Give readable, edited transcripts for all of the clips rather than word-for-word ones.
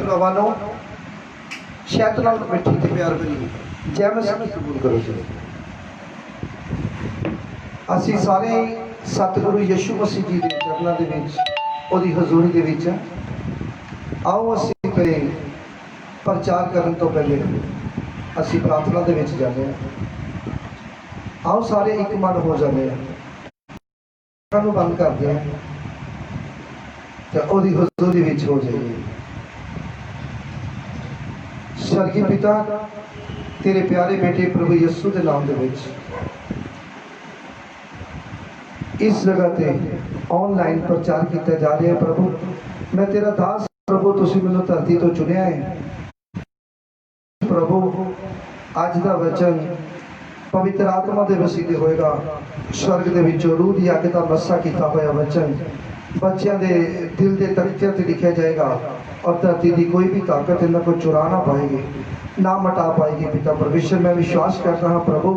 भरावां शैत नाल मिठी ते प्यार भरी जय मसीह कबूल करो जी। असी सारे सतगुरु यीशु मसीह जी के चरणों के विच हजूरी के विच आओ असी पहले प्रचार करने तो पहले असी प्रार्थना के विच जाते हैं। आओ सारे एक मन हो जाते हैं, अखां बंद करते हैं तो ओदी हजूरी विच हो जाइए। स्वर्गीय पिता तेरे प्यारे बेटे प्रभु यीशु के नाम के विच इस जगह पे ऑनलाइन प्रचार किया जा रहा है। प्रभु मैं तेरा दास प्रभु तुसीं मैनूं धरती तो चुनिया है प्रभु। अज का वचन पवित्र आत्मा के वसीले होएगा, स्वर्ग के विचों रूह की अग का मस्सा किया होया वचन बच्चों के दिल के तख्तियां ते लिखा जाएगा और धरती की कोई भी ताकत इन्हों को चुरा ना पाएगी, ना मटा पाएगी। पिता परमेश्वर मैं विश्वास करता हाँ प्रभु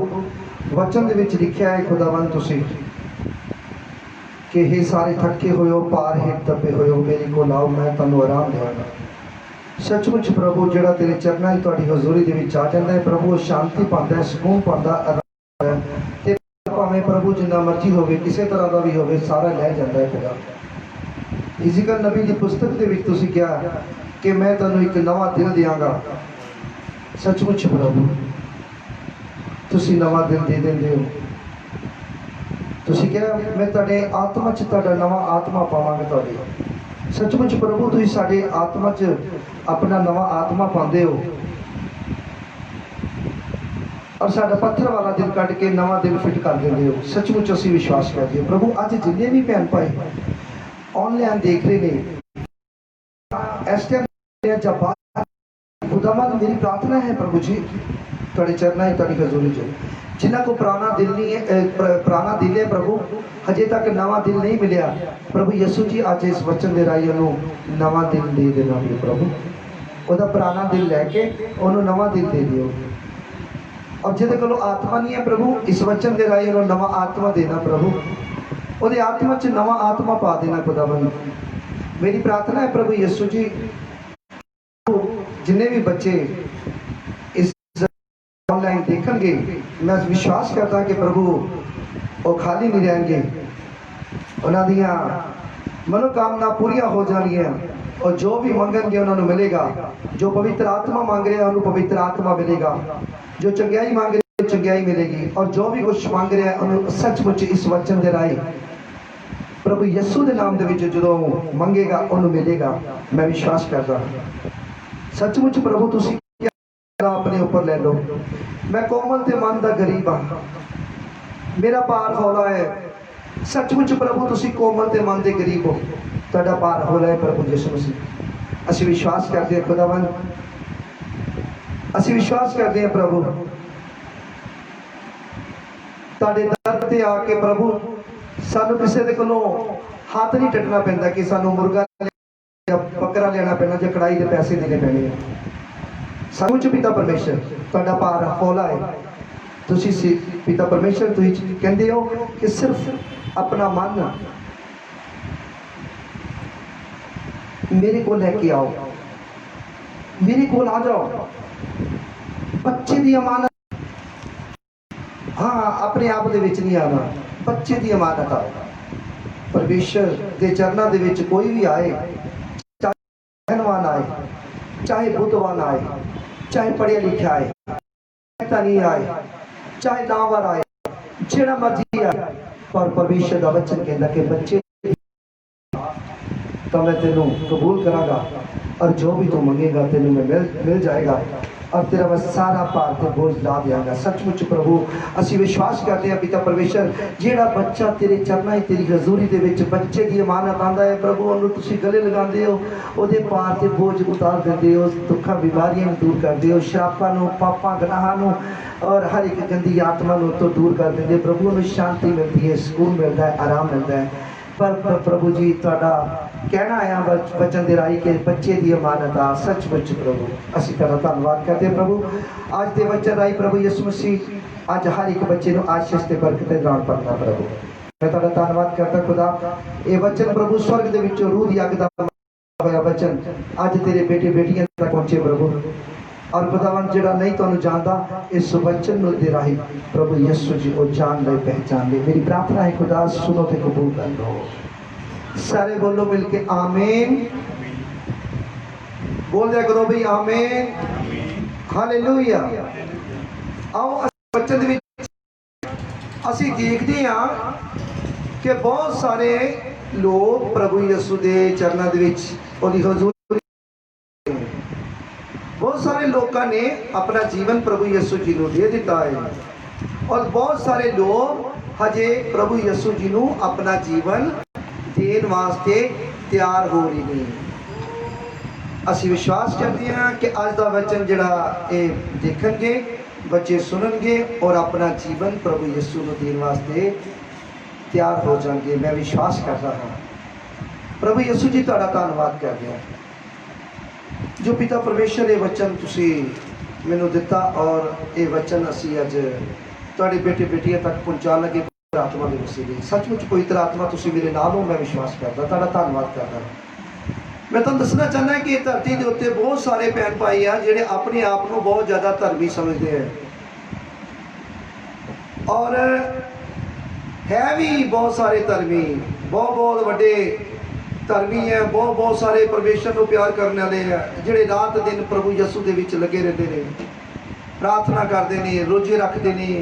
वचन के विच लिखा है खुदावन तुसीं कि हे सारे थके हुए हो पार हेठ दबे हुए हो मेरे को लाओ मैं तुहानूं आराम देवांगा। सचमुच प्रभु जिहड़ा तेरे चरणों की तुहाडी हजूरी दे विच आ जांदा है प्रभु शांति पांदा है, सुकून पांदा है ते भावें प्रभु जिन्ना मर्जी होवे किसी तरह का भी होवे सारा लै जांदा है। पिता इज़िकल नबी की पुस्तक के विच तुसीं कहा कि मैं तुहानूं एक नवा दिल देवांगा। सचमुच प्रभु तुसीं नवा दिल दे देंदे हो। तुसीं कहा मैं तुहाडे आत्मा च तुहाडा नवा आत्मा पावांगा तुहाडे। सचमुच प्रभु तुसीं साडे आत्मा च अपना नवा आत्मा पांदे हो और साडा पत्थर वाला दिल कट के नवा दिल फिट कर देंदे हो। सचमुच असीं विश्वास करते हो प्रभु। अज जिन्ने भी भैन भाई ऑनलाइन देख रहे हैं इस टाइम जब खुदावन मेरी प्रार्थना है प्रभु जी तुहाडे चरणों में तुहाडी हजूरी च जिन्हों को पुराना दिल नहीं है पुराना दिल है प्रभु हजे तक नवा दिल नहीं मिलिया प्रभु यीशु जी अज इस वचन के राही उन्होंने नवा दिल दे देना प्रभु। वह पुराना दिल लैके उन्होंने नवा दिल दे दियो और जिहदे कोलों आत्मा नहीं है प्रभु इस वचन के राही उन्होंने नवा आत्मा देना प्रभु। वो आत्मा च नवा आत्मा पा देना खुदावन। मेरी प्रार्थना है प्रभु यीशु जी जिन्हें भी बच्चे इस ऑनलाइन देखेंगे मैं विश्वास करता कि प्रभु वो खाली नहीं रहेंगे, उन्होंने मनोकामना पूरियां हो जाएंगियां और जो भी मंगेंगे उन्होंने मिलेगा। जो पवित्र आत्मा मांग रहे हैं उन्होंने पवित्र आत्मा मिलेगा, जो चंगियाई मांग रहे हैं चंगियाई मिलेगी और जो भी कुछ मांग रहे हैं उन्होंने सचमुच इस वचन के राही प्रभु यीशु के नाम के जो मंगेगा उन्होंने मिलेगा। मैं विश्वास करता सचमुच प्रभु तुसीं अपने ऊपर ले लो। मैं कोमल ते मन का गरीब हाँ, मेरा पार हौला है। सचमुच प्रभु तुसीं कोमल ते मन के गरीब हो, तुहाडा पार हौला है प्रभु यीशु मसीह। असीं विश्वास करते हैं खुदावन, असीं विश्वास करते हैं प्रभु तुहाडे दर ते आके प्रभु सानू किसी दे कोलों हाथ नहीं टटना पैंदा कि सानू मुर्गा बकरा लेना पैना जो कड़ाई के पैसे देने पैने। सचमुच पिता परमेश्वर तुहाडा पार हौला है। तुसीं पिता परमेश्वर तुसीं कहंदे हो कि सिर्फ अपना मन मेरे को लेके आओ, मेरे को आ जाओ। बच्चे की अमानत हाँ अपने आप दे विच नहीं आना, बच्चे की अमानत आओ परमेश्वर के चरणों के विच। कोई भी आए चाहे धनवान आए चाहे बुद्धवान आए चाहे पढ़िया लिखा आए नहीं आए चाहे नामवर आए जेड़ा मर्जी आए पर परमेश्वर का वचन कहता कि बच्चे तो मैं तेनों कबूल करांगा और जो भी तू मंगेगा तेनों में मिल जाएगा और तेरा मैं सारा भार ते बोझ ला देंगा। सचमुच प्रभु असी विश्वास करते हैं पिता परमेश्वर जेड़ा बच्चा तेरे चरणों तेरी हजूरी दे विच बच्चे की अमानत आंदा है प्रभु उन्होंने तुसीं गले लगांदे हो, ओदे भार ते बोझ उतार देंदे हो, दुखा बीमारियां दूर करदे हो, श्रापां नूं पापां गनाहां नूं और हर एक गंदी आत्मा नूं तो दूर कर देंदे प्रभु। उन्हें शांति मिलती है, सुकून मिलता है, आराम मिलता है। पर प्रभु जी तुहाडा कहना आया वचन दे राही के बच्चे की अमानत आ। सचमुच प्रभु असीं तेरा धन्नवाद करते हैं प्रभु। आज दे वचन राही प्रभु यीशु मसीह अज हर एक बच्चे को आशीष ते बरकत दान करना प्रभु। मैं तुहाडा धन्नवाद करता खुदा। ये वचन प्रभु स्वर्ग दे विचों रूह दी अग दा होया वचन अज तेरे बेटे बेटियां तक पहुंचे प्रभु। और खुदावन जिहड़ा नहीं तुहानू जानदा इस वचन दे राही प्रभु यीशु जी वो जान ले पहचान ले। मेरी प्रार्थना है खुदा सुनो ते कबूल कर लो। सारे बोलो मिलके आमीन। बोल दिया करो भाई आमीन हालेलुया। आओ वचन दे विच असी देखते हैं कि बहुत सारे लोग प्रभु यीशु के चरणों के हजूर, बहुत सारे लोगों ने अपना जीवन प्रभु यीशु जी को दे दिता है और बहुत सारे लोग हजे प्रभु यीशु जी को अपना जीवन देने वास्ते तैयार हो रहे हैं। असी विश्वास करते हैं कि अज का वचन जिहड़ा ये देखेंगे बच्चे सुनेंगे और अपना जीवन प्रभु यीशु को देने वास्ते तैयार हो जाएंगे। मैं विश्वास करता हाँ। प्रभु यीशु जी तुहाडा धन्नवाद करते हैं जो पिता परमेश्वर ये वचन तुसी मैनू दिता और ये वचन असी अज तुहाडे बेटे बेटियां तक पहुँचा लगे पवित्र आत्मा के वसीले। सचमुच पवित्र आत्मा तुसी मेरे नाल हो, मैं विश्वास करता तुहाडा धन्नवाद करता। मैं तुहानू दसना चाहना कि धरती के उत्ते बहुत सारे भैन भाई आ जिहड़े अपने आप को बहुत ज़्यादा धर्मी समझते हैं और है भी बहुत सारे धर्मी, बहुत बहुत वड्डे धर्मी है, बहुत बहुत सारे परमेश्वर को प्यार करने वाले हैं जिहड़े रात दिन प्रभु यीशु के विच लगे रहते हैं, प्रार्थना करते हैं, रोजे रखते हैं।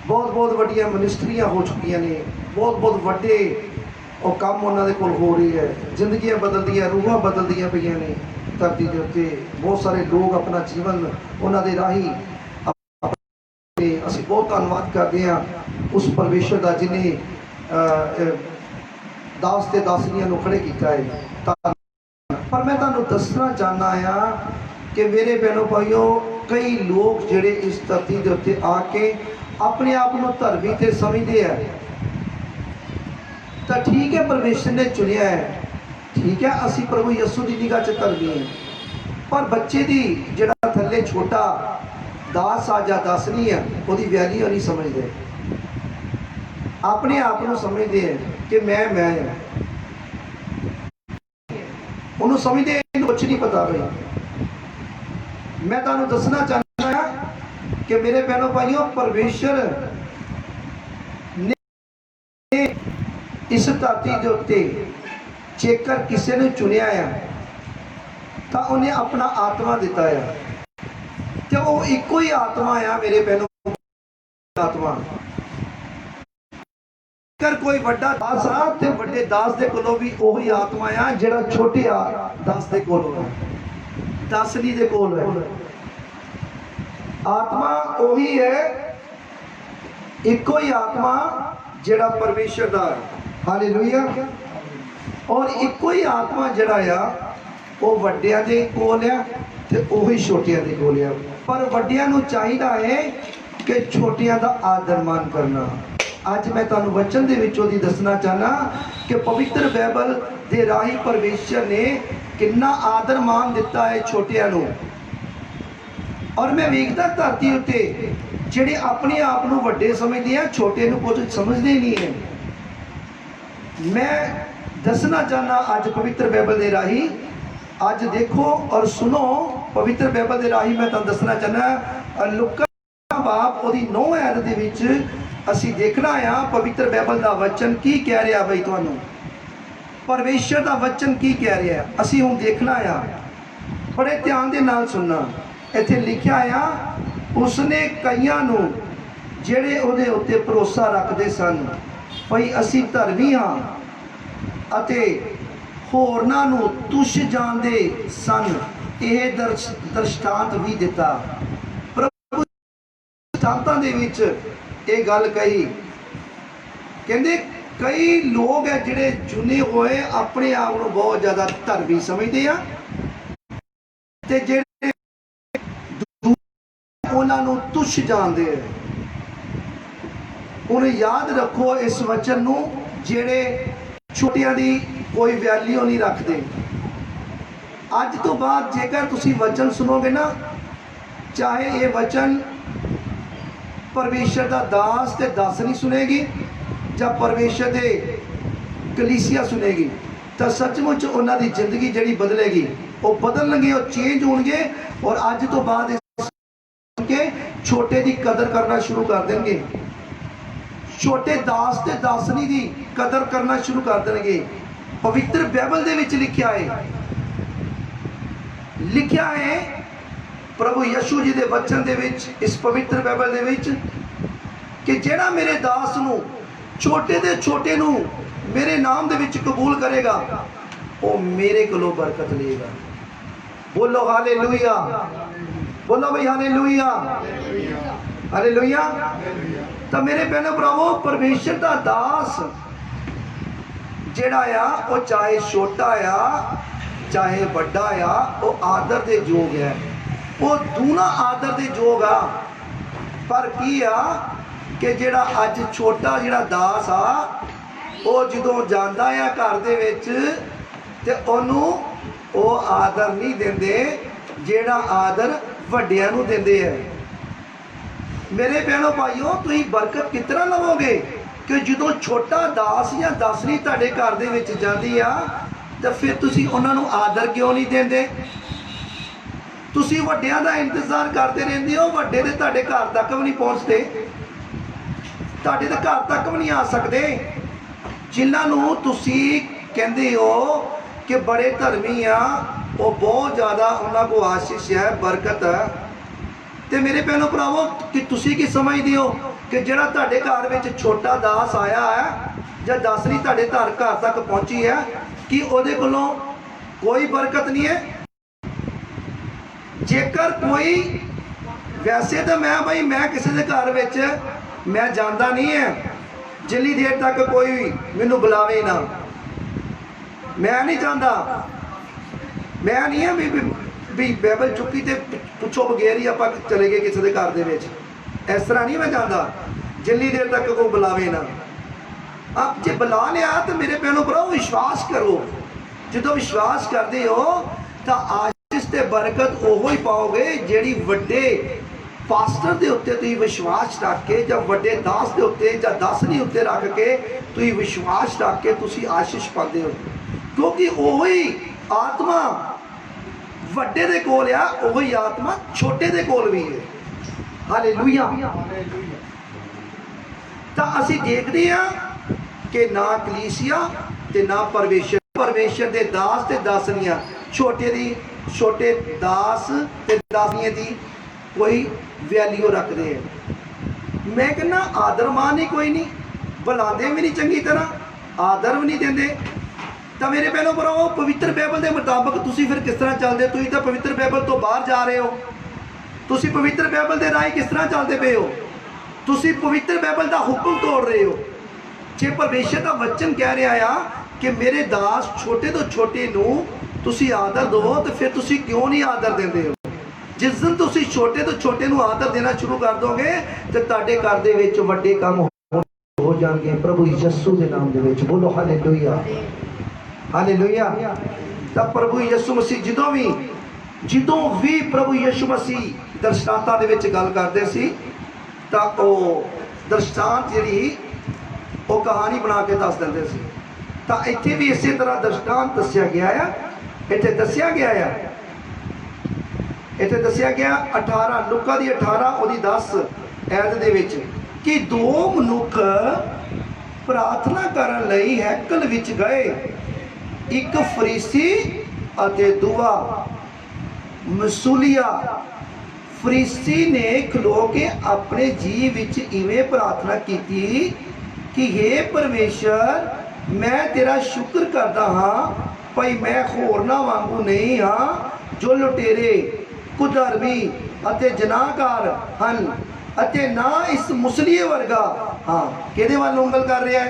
बहुत बहुत वड्डियां मिनिस्ट्रियां हो चुकी ने, बहुत बहुत वड्डे और काम उन्होंने कोल हो रही है। जिंदगियां बदलदियां, रूहां बदलदियां पईयां ने धरती के उत्ते। बहुत सारे लोग अपना जीवन उन्होंने राही असी बहुत धन्नवाद करते हैं उस परमेश्वर का जिन्हें दास ते दासनियां नूं खड़े किया है। पर मैं तुहानूं दसना चाहना हाँ कि मेरे बहनों भाइयों कई लोग जिहड़े इस धरती के उत्ते आके अपने आप को धर्मी ते समझते हैं। तो ठीक है परमेश्वर ने चुनिया है, ठीक है असी प्रभु यीशु की निगाह च धर्मी है, पर बच्चे की जिहड़ा थल्ले छोटा दास आ जा दासनी है उसकी वैल्यू नहीं समझते। अपने आप को समझते हैं कि मैं उन्होंने समझते कुछ नहीं पता भाई। मैं तुहानूं दसना चाहना कि मेरे बहनों भाइयों परमेश्वर ने इस धरती के उत्ते जेकर किसी ने चुनिया है तो उन्हें अपना आत्मा दिता है। तो वो एको ही आत्मा आ मेरे बहनों आत्मा। अगर कोई बड़ा दास आ तो बड़े दास के कोलों भी वही आत्मा आ जिहड़ा छोटे दास के कोलों दासनी के कोल है। आत्मा वही है, एको ही आत्मा जिहड़ा परमेश्वर दा है। हालेलुया। और एको ही आत्मा जिहड़ा आ वो वड्डियां दे कोल है ते वही छोटियां दे कोल है। पर वड्डियां नूं चाहिदा है कि छोटियां दा आदर मान करना। अज मैं तुहानूं वचन दे विचों दी दसना चाहना कि पवित्र बाइबल दे राही परमेश्वर ने कितना आदर मान दिता है छोटियां नूं। और मैं वेखदा धरती उत्ते जिहड़े अपने आप नूं वड्डे समझदे आ छोटे नूं कुछ समझदे नहीं है। मैं दसना चाहना अज पवित्र बाइबल दे राही अज देखो और सुनो। पवित्र बाइबल के राही मैं तुहानूं दसना चाहना लुका बाप उहदी 9 आयत दे विच असी देखना आ पवित्र बाइबल का वचन की कह रहा बई तुहानूं परमेश्वर का वचन की कह रहा असी हुण देखना आ। बड़े ध्यान दे नाल सुनना। इत्थे लिखिया आ उसने कईयां नूं जिहड़े उहदे उत्ते भरोसा रखदे सन भई असी धर्मी हाँ अते होरनां नूं तुच्छ जाणदे सन यह दृष्टांत भी दिता। प्रभु दृष्टांतां दे विच ये गल कही कहंदे कई लोग है जिहड़े चुने हुए अपने आप को बहुत ज़्यादा धर्मी समझते हैं ते जिहड़े उन्हां नूं तुच्छ जाणदे हैं। उन्हें याद रखो इस वचन नूं जिहड़े छोटियां दी कोई वैल्यू नहीं रखते। अज तो बाद जेकर तुसी वचन सुनोगे ना चाहे ये वचन परमेश्वर का दास ते दासनी सुनेगी या परमेश्वर दे कलीसिया सुनेगी तो सचमुच उन्होंने जिंदगी जी बदलेगी, वो बदलणगे, वो चेंज होंगे और अज तो बाद के छोटे की कदर करना शुरू कर देंगे, छोटे दास ते दासनी की कदर करना शुरू कर देंगे। पवित्र बाइबल दे विच लिखिया है प्रभु यीशु जी के वचन दे विच, इस पवित्र बाइबल दे विच कि जेड़ा मेरे दास नू छोटे दे छोटे नू मेरे नाम दे विच कबूल करेगा वो मेरे कोलों बरकत लेगा। बोलो हालेलुया, बोलो भाई हालेलुया, हालेलुया। तो मेरे बहनों भरावो, परमेश्वर का दास जेड़ा आ वो चाहे छोटा आ चाहे बड़ा आ, वो आदर के योग है, वो दूना आदर के योग आ। पर की आ कि जेड़ा अज छोटा जेड़ा दास आ वो जो जाता है घर दे विच ते ओनू वो आदर नहीं देंदे जेड़ा आदर वड्डियां नू देंदे है। मेरे बहनों भाइयों, तुसीं बरकत किस तरह लवोगे कि जो छोटा दास या दासनी तुहाडे घर दे विच जांदी आ तो फिर तुसीं उन्हां नू आदर क्यों नहीं देंदे? तुसीं वड्डियां दा इंतजार करते रहिंदे हो, वड्डे ते तुहाडे घर तक भी नहीं पहुंचते, तुहाडे ते घर तक भी नहीं आ सकते। जिन्हां नू तुसीं कहंदे हो कि बड़े धर्मी आ, वो बहुत ज़्यादा उन्हां को आशीष है, बरकत है। तो मेरे भैनों भरावो, कि तुसीं की समझदे हो कि जिहड़ा तुहाडे घर विच छोटा दास आया है या दासनी तुहाडे घर तक पहुंची है कि उहदे कोलों कोई बरकत नहीं है? जेकर कोई, वैसे तो मैं किसी के घर विच मैं जाता नहीं है जिन्नी देर तक कोई मैनू बुलावे ना, मैं नहीं चाहता। मैं नहीं है भी बाइबल चुकी तो पुछो बगैर ही आप चले गए किसी के घर दे, इस तरह नहीं मैं चाहता जिन्नी देर तक कोई बुलावे ना। आप जे बुला लिया तो मेरे भैनों भराओ विश्वास करो, जो विश्वास करते हो तो आशीष ते बरकत ओहो ही पाओगे जेड़ी वड्डे पास्टर के उत्ते तुसीं विश्वास रख के या वड्डे दास के उत्ते या दासनी उत्ते रख के तुसीं विश्वास रख के तुसीं आशीष पाते हो, क्योंकि ओही आत्मा वड्डे दे कोल आ, ओही आत्मा छोटे दे कोल भी है। हालेलुया। तो असीं देखते हैं कि ना कलीसिया ते ना परमेश्वर दे दास ते दासनियां छोटे दास ते दासनियां दी कोई वैल्यू रखते हैं। मैं कहना आदर मान ही कोई नहीं, बुलाते भी नहीं चंगी तरह, आदर भी नहीं देंदे। तो मेरे भैनों भराओ, पवित्र बाइबल के मुताबिक तुसीं फिर किस तरह चलते? तुसीं तो पवित्र बाइबल तो बाहर जा रहे हो, तुसीं पवित्र बाइबल के राही किस तरह चलते पे हो? तुसीं पवित्र बाइबल का हुक्म तोड़ रहे हो। जे परमेश्वर का वचन कह रहा आ कि मेरे दास छोटे तो छोटे नू तुसीं आदर दो, तो फिर तुसीं क्यों नहीं आदर देंदे हो? जिस दिन तुसीं छोटे तो छोटे नू आदर देना शुरू कर दोगे तो तुहाडे घर दे विच वड्डे काम हो जाएंगे प्रभु यीशु के नाम दे विच। बोलो हालेलुया, हालेलुया। तो प्रभु यीशु मसीह जिदों भी प्रभु यीशु मसीह दर्शनांतां दे विच गल करदे सी तां ओह दर्शनांत जिहड़ी वो कहानी बना के दस देंदे सी। तां इत्थे भी इसे तरह दर्शनांत दस्सिया गया है। इत्थे दस्सिया गया है, इत्थे दस्सिया गया 18 लुका दी 18 ओदी 10 ऐत दे विच कि दो मनुख प्रार्थना करन लई हैकल विच गए, एक फरीसी अते दूआ मसूलिया। फरीसी ने खलो के अपने जी विच इवें प्रार्थना की कि हे परमेश्वर, मैं तेरा शुक्र करता हाँ भाई मैं होरना वांगू नहीं हाँ जो लुटेरे कुधर्मी अते जनाहकार हन, अते ना इस मुसलिए वर्गा। हाँ, किहदे वल उंगल कर रहा है?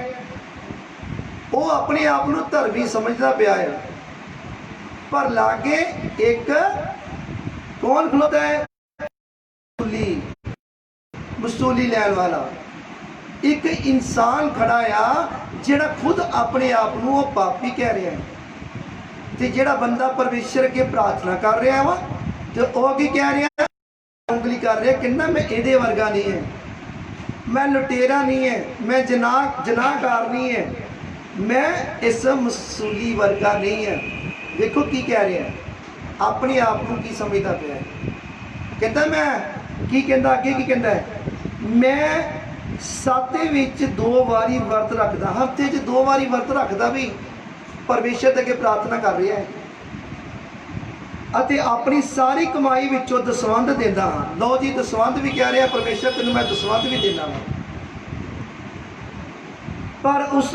वो अपने आप को धर्मी समझता पिया है, पर लागे एक कौन खलोता है? मसूली लैन वाला एक इंसान खड़ा आ जिहड़ा खुद अपने आप को पापी कह रहा है। तो जिहड़ा बंदा परमेश्वर के प्रार्थना कर रहा वा तो वह की कह रहा, उंगली कर रहा कि ना मैं इहदे वर्गा नहीं है, मैं लुटेरा नहीं है, मैं जनाहकार नहीं है, मैं इस मसूली वर्गा नहीं है। देखो की कह रहा है, अपने आप को की समझता पाया है। कहता मैं की कहता अगे की कहता है, मैं साते विच 2 वारी वर्त रखदा, हफ्ते च 2 वारी वर्त रखदा भी परमेश्वर अगे प्रार्थना कर रहा है ਅਤੇ अपनी सारी कमाई विचों दसवंध देंदा हाँ। लो जी दसवंध भी कह रहा परमेश्वर तेन मैं दसवंध भी देना वा। पर उस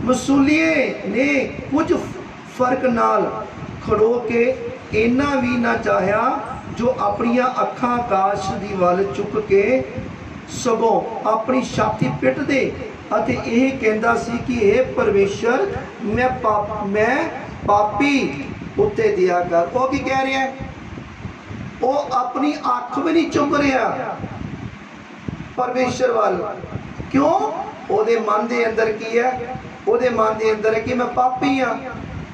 मसूलीए ने कुछ फर्क नाल खड़ो के इन्ना भी ना चाहया जो अपनिया अखां आकाश दी वल चुक के सगों अपनी छाती पिट दे ਅਤੇ ਇਹ ਕਹਿੰਦਾ ਸੀ कि हे परमेश्वर मैं पापी उत्ते दिया कर। वो की कह रहा है, वो अपनी अख भी नहीं चुक रहा परमेश्वर वाल। क्यों? ਉਹਦੇ मन के अंदर की है, ਉਹਦੇ मन के अंदर है कि मैं पापी हाँ।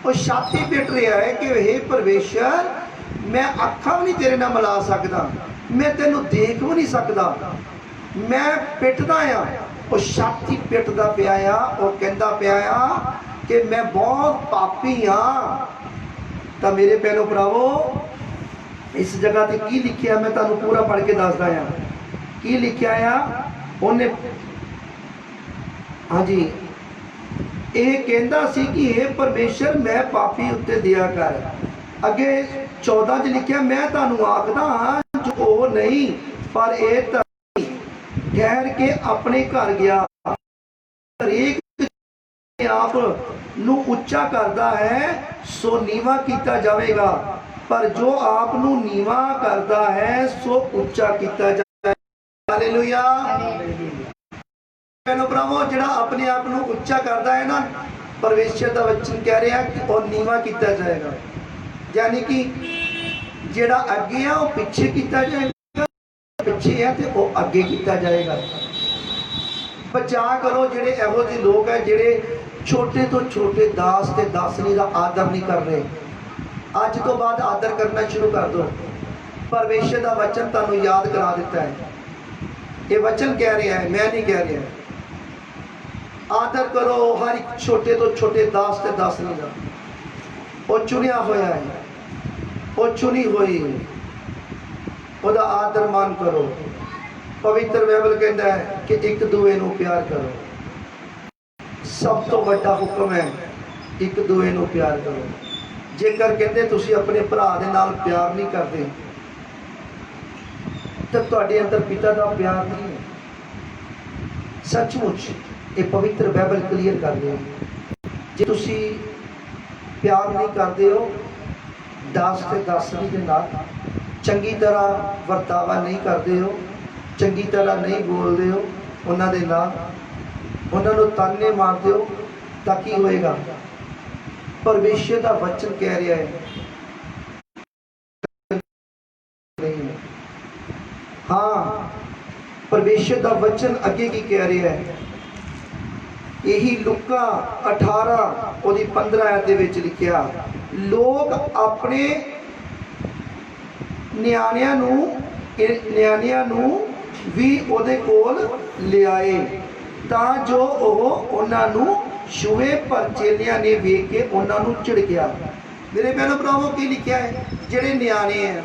वो छाती पिट रहा है कि हे परमेश्वर मैं अखा भी नहीं तेरे नाल मिला सकता, मैं तेनों देख भी नहीं सकता, मैं पिटदा हाँ। वो छाती पिटदा पिया आ, वो कहता पिया आ कि मैं बहुत पापी हाँ। तो मेरे भैनों भरावो इस जगह ते की लिखिया मैं तुहानूं पूरा पढ़ के दसदा हाँ। की लिखिया आ उन्हें, हाँ जी, ये कहता सी कि हे परमेश्वर मैं पापी उत्ते दिया कर। अगे 14 च लिखिया मैं तुहानूं आखदा हाँ जो वो नहीं पर ये ठहर के अपने घर गया। हरेक आप नू उच्चा करता है सो नीवा किया जाएगा, पर जो आप नू नीवा करता है सो उच्चा किया जाएगा। हालेलुया। भरावो जिहड़ा अपने आप नू उच्चा करता है ना, परमेश्वर का वचन कह रहा है कि और नीवा किया जाएगा, यानी कि जिहड़ा अगे है वो पिछे किया जाएगा, पिछे है तो वो अगे किया जाएगा। बचा करो जिहड़े इहो ਜਿਹੇ लोग है जिहड़े छोटे तो छोटे दास ते दासनी का आदर नहीं कर रहे। अज तो बाद आदर करना शुरू कर दो। परमेश्वर का वचन तुहानूं याद करा दिता है। ये वचन कह रहा है, मैं नहीं कह रहा। आदर करो हर एक छोटे तो छोटे दास ते दासनी का। वो चुनिया होया है, वो चुनी हुई, ਉਹਦਾ आदर मान करो। पवित्र बाइबल कहता है कि एक दूए नूं प्यार करो। सब तो बड़ा हुक्म है एक दूए नूं प्यार करो। जेकर कहते तुसीं अपने भरा दे नाल प्यार नहीं करते तो तुहाडे अंदर पिता का प्यार नहीं है। सचमुच ये पवित्र बाइबल क्लीयर कर रही है। जे तुसीं प्यार नहीं करते हो दास ते दासनी दे नाल, चंगी तरह वर्तावा नहीं करते हो, चंगी तरह नहीं बोलते हो उन्हां दे नाल, उन्हां नूं ताने मारते हो, तां की होएगा? परमेश्वर का वचन कह रहा है नहीं। हाँ, परमेश्वर का वचन अगे की कह रहा है, यही लुका 18 ओदी 15 आयत दे विच लिखिया, लोग अपने ਨਿਆਣਿਆਂ ਨੂੰ ਵੀ ਉਹਦੇ ਕੋਲ ਲਿਆਏ ਤਾਂ ਜੋ ਉਹ ਉਹਨਾਂ ਨੂੰ ਛੂਏ, ਪਰ ਚੇਲਿਆਂ ਨੇ ਵੇਖ ਕੇ ਉਹਨਾਂ ਨੂੰ ਝਿੜਕਿਆ। ਮੇਰੇ ਭੈਣੋ ਭਰਾਵੋ ਕੀ ਲਿਖਿਆ ਹੈ? ਜਿਹੜੇ ਨਿਆਣੇ ਆ,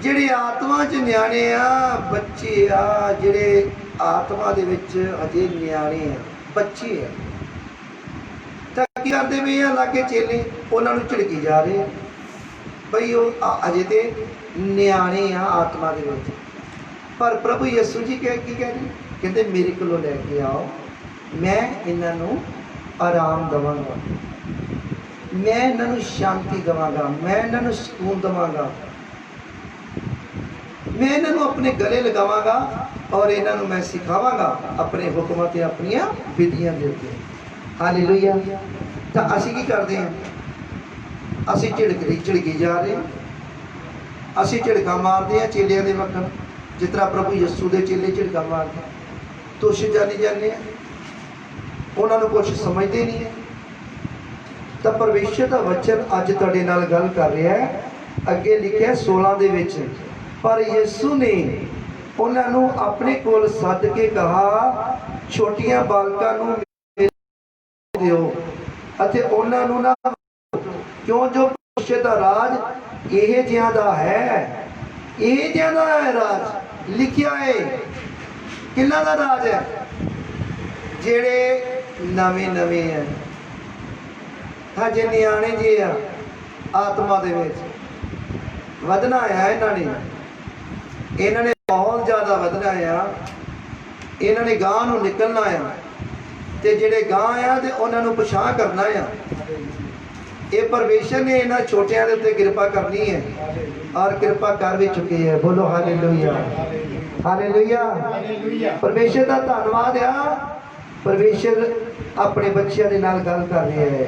ਜਿਹੜੇ ਆਤਮਾ 'ਚ ਨਿਆਣੇ ਆ, ਬੱਚੇ ਆ, ਜਿਹੜੇ ਆਤਮਾ ਦੇ ਵਿੱਚ ਅਜੇ ਨਿਆਣੇ ਆ, ਬੱਚੇ ਆ, ਤਾਂ ਕੀ ਕਰਦੇ ਪਏ ਆ? ਲਾਗੇ ਚੇਲੇ ਉਹਨਾਂ ਨੂੰ ਝਿੜਕੀ ਜਾ ਰਹੇ ਬਈ ਉਹ ਅਜੇ ਤੇ ਨਿਆਣੇ ਆ ਆਤਮਾ ਦੇ ਵਿੱਚ। ਪਰ ਪ੍ਰਭੂ ਯਿਸੂ ਜੀ ਕੀ ਕਹਿੰਦੇ ਮੇਰੇ ਕੋਲੋਂ ਲੈ ਕੇ ਆਓ, ਮੈਂ ਇਹਨਾਂ ਨੂੰ ਆਰਾਮ ਦੇਵਾਂਗਾ, मैं इन्हों शांति देवांगा, मैं इन्हों सुकून देवांगा, मैं इन्हों अपने गले लगावांगा और इन्हों मैं सिखावांगा अपने हुक्म ते अपनियां विधियां दे के। हालेलुया। तो असीं की करते हैं? असीं झिड़की जा रहे हैं, असीं झिड़का मारते हैं चेलियां दे वकन, जिस तरह प्रभु यस्सू दे चेले झिड़का मारते, तुछ जाने जाने उन्होंने कुछ समझते नहीं है। तो परमेश्वर का वचन अज तुहाडे नाल गल कर रहा है। अगे लिखिया 16 दे विच, पर यीशु ने उन्होंने अपने कोल सद के कहा छोटियां बालकां नूं दिओ अते उन्होंने ना क्यों जो भविष्य दा राज इह जिहां दा है, इह जिहां दा है राज लिखिया है। किन्ना दा राज है? जेड़े नवे नवे हैं, हजे नियाणे जे आ आत्मा दे विच वधना है। इन्होंने बहुत ज़्यादा वधना आ, इन्होंने गांह नूं निकलना आ ते जेड़े गांह आ ते उन्होंने पछाण करना आ। ये परमेश्वर ने इन्हां छोटियां दे उत्ते किरपा करनी है और किरपा कर भी चुकी है। बोलो हालेलुया, हालेलुया। परमेश्वर का धन्नवाद आ। परमेश्वर अपने बच्चों के नाल गल कर रहा है।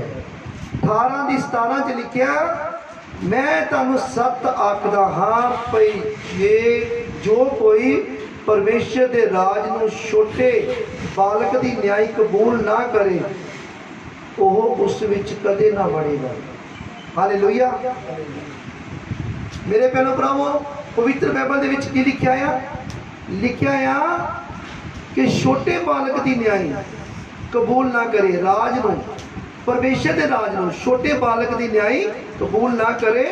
18:17 च लिखिया, मैं तुहानूं सत आखदा हाँ भई जे जो कोई परमेश्वर के राज नूं छोटे बालक की न्याय कबूल ना करे वह उस विच कदे ना बढ़ेगा। हालेलुया। मेरे भैनों भरावो, पवित्र बाइबल दे विच की लिखिया आ? लिखिया आ कि छोटे बालक की न्याय कबूल ना करे, राज नूं परमेश्वर के राज नूं छोटे बालक की न्याय कबूल ना करे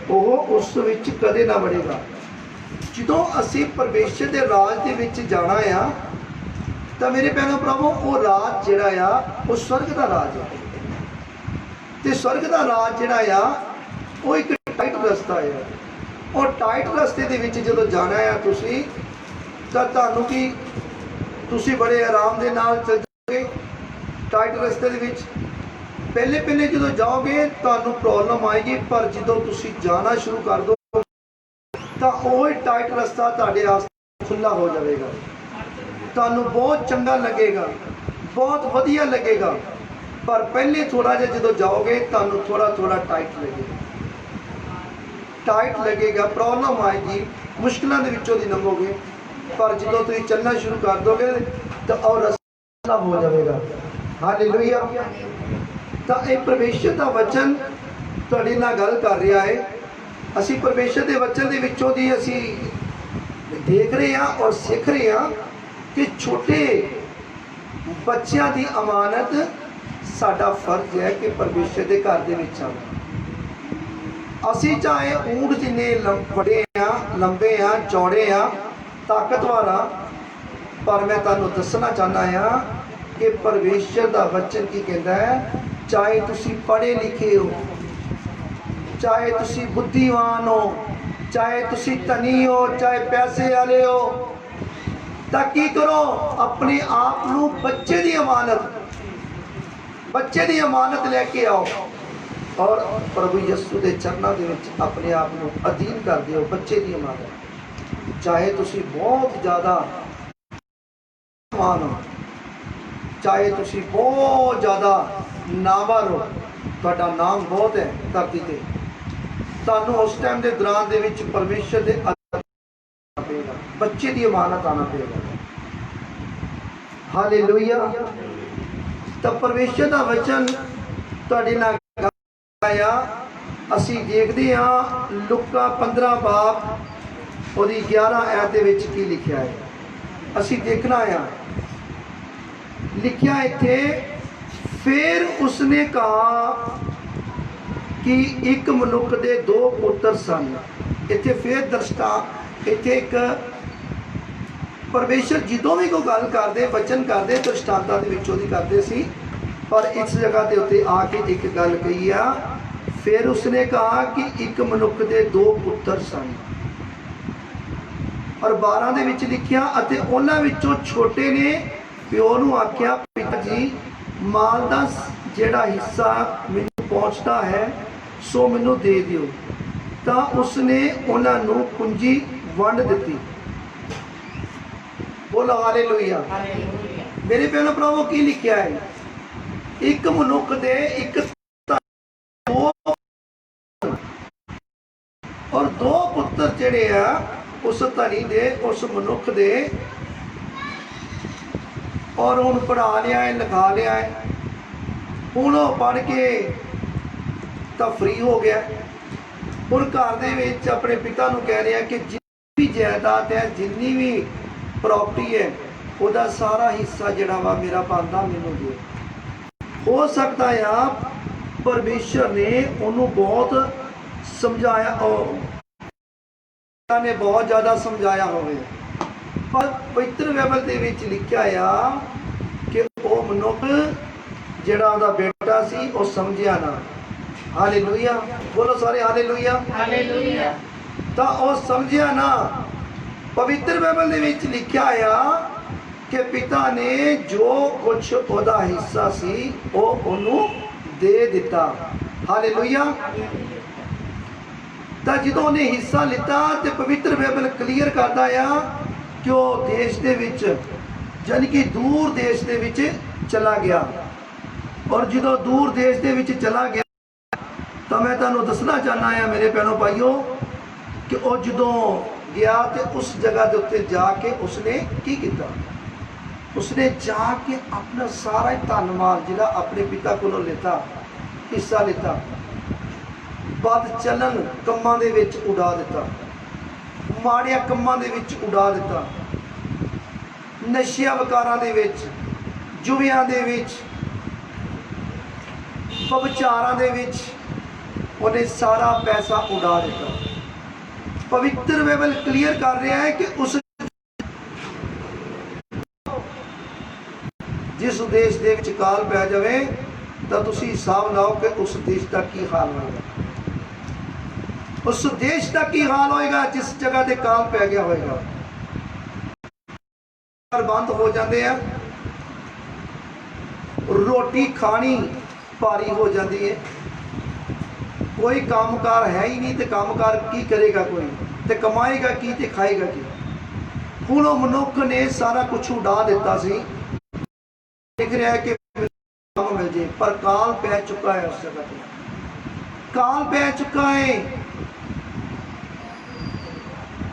वह उस विच कदे ना बढ़ेगा। ਜਦੋਂ ਅਸੀਂ परमेश्वर के राज ਦੇ ਵਿੱਚ ਜਾਣਾ आ तो मेरे भैनों भरावो वो राज ਜਿਹੜਾ आ वो स्वर्ग का राज है। तो स्वर्ग का राज ਜਿਹੜਾ आ वो एक टाइट रस्ता है। और टाइट रस्ते ਦੇ ਵਿੱਚ ਜਦੋਂ ਜਾਣਾ आ ਤੁਸੀਂ ਤਾਂ ਤੁਹਾਨੂੰ ਕੀ ਤੁਸੀਂ बड़े आराम ਦੇ ਨਾਲ ਚੱਲ ਜਾਓਗੇ। टाइट रस्ते ਦੇ ਵਿੱਚ पहले पहले जो जाओगे ਤੁਹਾਨੂੰ प्रॉब्लम आएगी, पर जो ਤੁਸੀਂ जाना शुरू कर दो तो वही टाइट रस्ता ਤੁਹਾਡੇ वास्ते खुला हो जाएगा। ਤੁਹਾਨੂੰ बहुत चंगा लगेगा, बहुत वधिया लगेगा। पर पहले थोड़ा जिहा जो जाओगे ਤੁਹਾਨੂੰ थोड़ा थोड़ा टाइट लगेगा, टाइट लगेगा, प्रॉब्लम आएगी, मुश्किलों के विचों दी लंघोगे। पर जो तुम चलना शुरू कर दोगे तो और रस्ता हो जाएगा। हालेलुया। तो ये परमेश्वर का वचन तुहाडे नाल गल कर रहा है। असी परमेश्वर के वचन के विचों दी असी देख रहे हैं और सीख रहे हैं कि छोटे बच्चों की अमानत साडा फर्ज है कि परमेश्वर के घर के विच आवे। असी चाहे ऊंट जिन्ने बड़े हाँ, लंबे हाँ, चौड़े हाँ, ताकतवर हाँ, पर मैं तुहानूं दसना चाहना हाँ कि परमेश्वर का वचन की कहता है, चाहे तुसी पढ़े लिखे हो, चाहे तुसी बुद्धिमान हो, चाहे तुसी धनी हो, चाहे पैसे वाले हो, तो की करो अपने आप को बच्चे की अमानत लेके आओ और प्रभु यीशु के चरणों के विच अपने आप को अधीन कर दिओ। बच्चे की अमानत, चाहे तुसी बहुत ज़्यादा मान हो, चाहे तुसी बहुत ज़्यादा नामवर हो, तुहाडा नाम बहुत है धरती ते, तुहानूं उस टाइम के दौरान दे विच परमेश्वर के पेगा, बच्चे की अमानत आना पेगा। हालेलुया। तो परमेश्वर का वचन तुहाडे नाल आया। असी देखते हाँ लुका 15 बाब और 11 आयत दे विच की लिखिया है। असी देखना है लिखिया इत्थे, फिर उसने कहा कि एक मनुख दे 2 पुत्र सन। इत्थे फिर दृष्टा इत्थे एक परमेश्वर जो भी कोई गल करते वचन करते दृष्टांतां दे विचों दी करते सी, पर इस जगह के उत्ते आके एक गल कही आ, फिर उसने कहा कि एक मनुख दे 2 पुत्र सन। और 12 दे विच लिखिया, अते उन्हां विचों छोटे ने प्यो नूं आख्या, पिता जी माल दा जिहड़ा हिस्सा मैनूं पहुँचता है सो मैनूं दे दिओ। तां उसने उन्हां नूं पूंजी वंड दित्ती। बोलो हालेलुया। मेरे भैनों भरावों की लिखिया है, एक मनुख दे एक और 2 पुत्र जिहड़े आ उस धनी दे उस मनुख दे, और हुण पढ़ा लिया है, लिखा लिया है, हुण वो पढ़ के तो फ्री हो गया। हुण घर दे विच अपने पिता नूं कह रहा कि जिस भी जायदाद है, जिन्नी भी प्रॉपर्टी है, ਉਹਦਾ सारा हिस्सा ਜਿਹੜਾ ਵਾ मेरा बनता मैनू दे। हो सकता है परमेश्वर ने ਉਹਨੂੰ बहुत समझाया, ने बहुत ज़्यादा समझाया होवे, पर पवित्र बाइबल ਦੇ ਵਿੱਚ ਲਿਖਿਆ ਆ कि ਉਹ ਮਨੁੱਖ ਜਿਹੜਾ ਉਹਦਾ ਬੇਟਾ ਸੀ ਉਹ ਸਮਝਿਆ ਨਾ। ਹਾਲੇਲੂਇਆ, ਬੋਲੋ ਸਾਰੇ ਹਾਲੇਲੂਇਆ, ਹਾਲੇਲੂਇਆ। ਤਾਂ ਉਹ ਸਮਝਿਆ ਨਾ। ਪਵਿੱਤਰ ਬਾਈਬਲ ਦੇ ਵਿੱਚ ਲਿਖਿਆ ਆ ਕਿ ਪਿਤਾ ਨੇ ਜੋ ਕੁਛ ਉਹਦਾ ਹਿੱਸਾ ਸੀ ਉਹ ਉਹਨੂੰ ਦੇ ਦਿੱਤਾ। ਹਾਲੇਲੂਇਆ। ਤਾਂ ਜਦੋਂ ਉਹਨੇ ਹਿੱਸਾ ਲਿੱਤਾ ਤੇ ਪਵਿੱਤਰ ਬਾਈਬਲ ਕਲੀਅਰ ਕਰਦਾ ਆ ਕਿ ਉਹ ਦੇਸ਼ ਦੇ ਵਿੱਚ, ਯਾਨੀ ਕਿ ਦੂਰ ਦੇਸ਼ ਦੇ ਵਿੱਚ ਚਲਾ ਗਿਆ। ਔਰ ਜਦੋਂ ਦੂਰ ਦੇਸ਼ ਦੇ ਵਿੱਚ ਚਲਾ ਗਿਆ ਤਾਂ ਮੈਂ ਤੁਹਾਨੂੰ ਦੱਸਣਾ ਚਾਹੁੰਦਾ ਆ ਮੇਰੇ ਭੈਣੋ ਭਾਈਓ ਕਿ ਉਹ ਜਦੋਂ ਗਿਆ ਤੇ ਉਸ ਜਗ੍ਹਾ ਦੇ ਉੱਤੇ ਜਾ ਕੇ ਉਸਨੇ ਕੀ ਕੀਤਾ? ਉਸਨੇ ਜਾ ਕੇ ਆਪਣਾ ਸਾਰਾ ਧਨ ਮਾਲ ਜਿਹੜਾ ਆਪਣੇ ਪਿਤਾ ਕੋਲੋਂ ਲਿੱਤਾ, ਹਿੱਸਾ ਲਿੱਤਾ, ਬਦ ਚੱਲਣ ਕੰਮਾਂ ਦੇ ਵਿੱਚ ਉਡਾ ਦਿੱਤਾ, ਮਾੜਿਆਂ ਕੰਮਾਂ ਦੇ ਵਿੱਚ ਉਡਾ ਦਿੱਤਾ, ਨਸ਼ਿਆਂ ਵਕਾਰਾਂ ਦੇ ਵਿੱਚ, ਜੁਵਿਆਂ ਦੇ ਵਿੱਚ, ਵਿਚਾਰਾਂ ਦੇ ਵਿੱਚ ਉਹਨੇ ਸਾਰਾ ਪੈਸਾ ਉਡਾ ਦਿੱਤਾ। ਪਵਿੱਤਰ ਬਾਈਬਲ ਕਲੀਅਰ ਕਰ ਰਿਹਾ ਹੈ ਕਿ ਉਸ ਜਿਸ ਦੇਸ਼ ਦੇ ਵਿੱਚ ਕਾਲ ਪੈ ਜਾਵੇ ਤਾਂ ਤੁਸੀਂ ਹਿਸਾਬ ਲਾਓ ਕਿ ਉਸ ਦੇਸ਼ ਦਾ ਕੀ ਹਾਲ ਹੋਏਗਾ। ਉਸ ਦੇਸ਼ ਦਾ ਕੀ ਹਾਲ ਹੋਏਗਾ ਜਿਸ ਜਗ੍ਹਾ ਤੇ ਕਾਲ ਪੈ ਗਿਆ ਹੋਏਗਾ। ਬੰਦ ਹੋ ਜਾਂਦੇ ਆ, ਰੋਟੀ ਖਾਣੀ ਭਾਰੀ ਹੋ ਜਾਂਦੀ ਹੈ, ਕੋਈ ਕੰਮਕਾਰ ਹੈ ਹੀ ਨਹੀਂ ਤੇ ਕੰਮਕਾਰ ਕੀ ਕਰੇਗਾ ਕੋਈ, ਤੇ ਕਮਾਏਗਾ ਕੀ ਤੇ ਖਾਏਗਾ ਕੀ। ਹੁਣ ਉਹ ਮਨੁੱਖ ਨੇ ਸਾਰਾ ਕੁਝ ਉਡਾ ਦਿੱਤਾ ਸੀ, ਦੇਖ ਰਿਹਾ ਕਿ ਕੰਮ ਮਿਲ ਜੇ, ਪਰ ਕਾਲ ਪੈ ਚੁੱਕਾ ਹੈ, ਉਸ ਜਗ੍ਹਾ ਤੇ ਕਾਲ ਪੈ ਚੁੱਕਾ ਹੈ।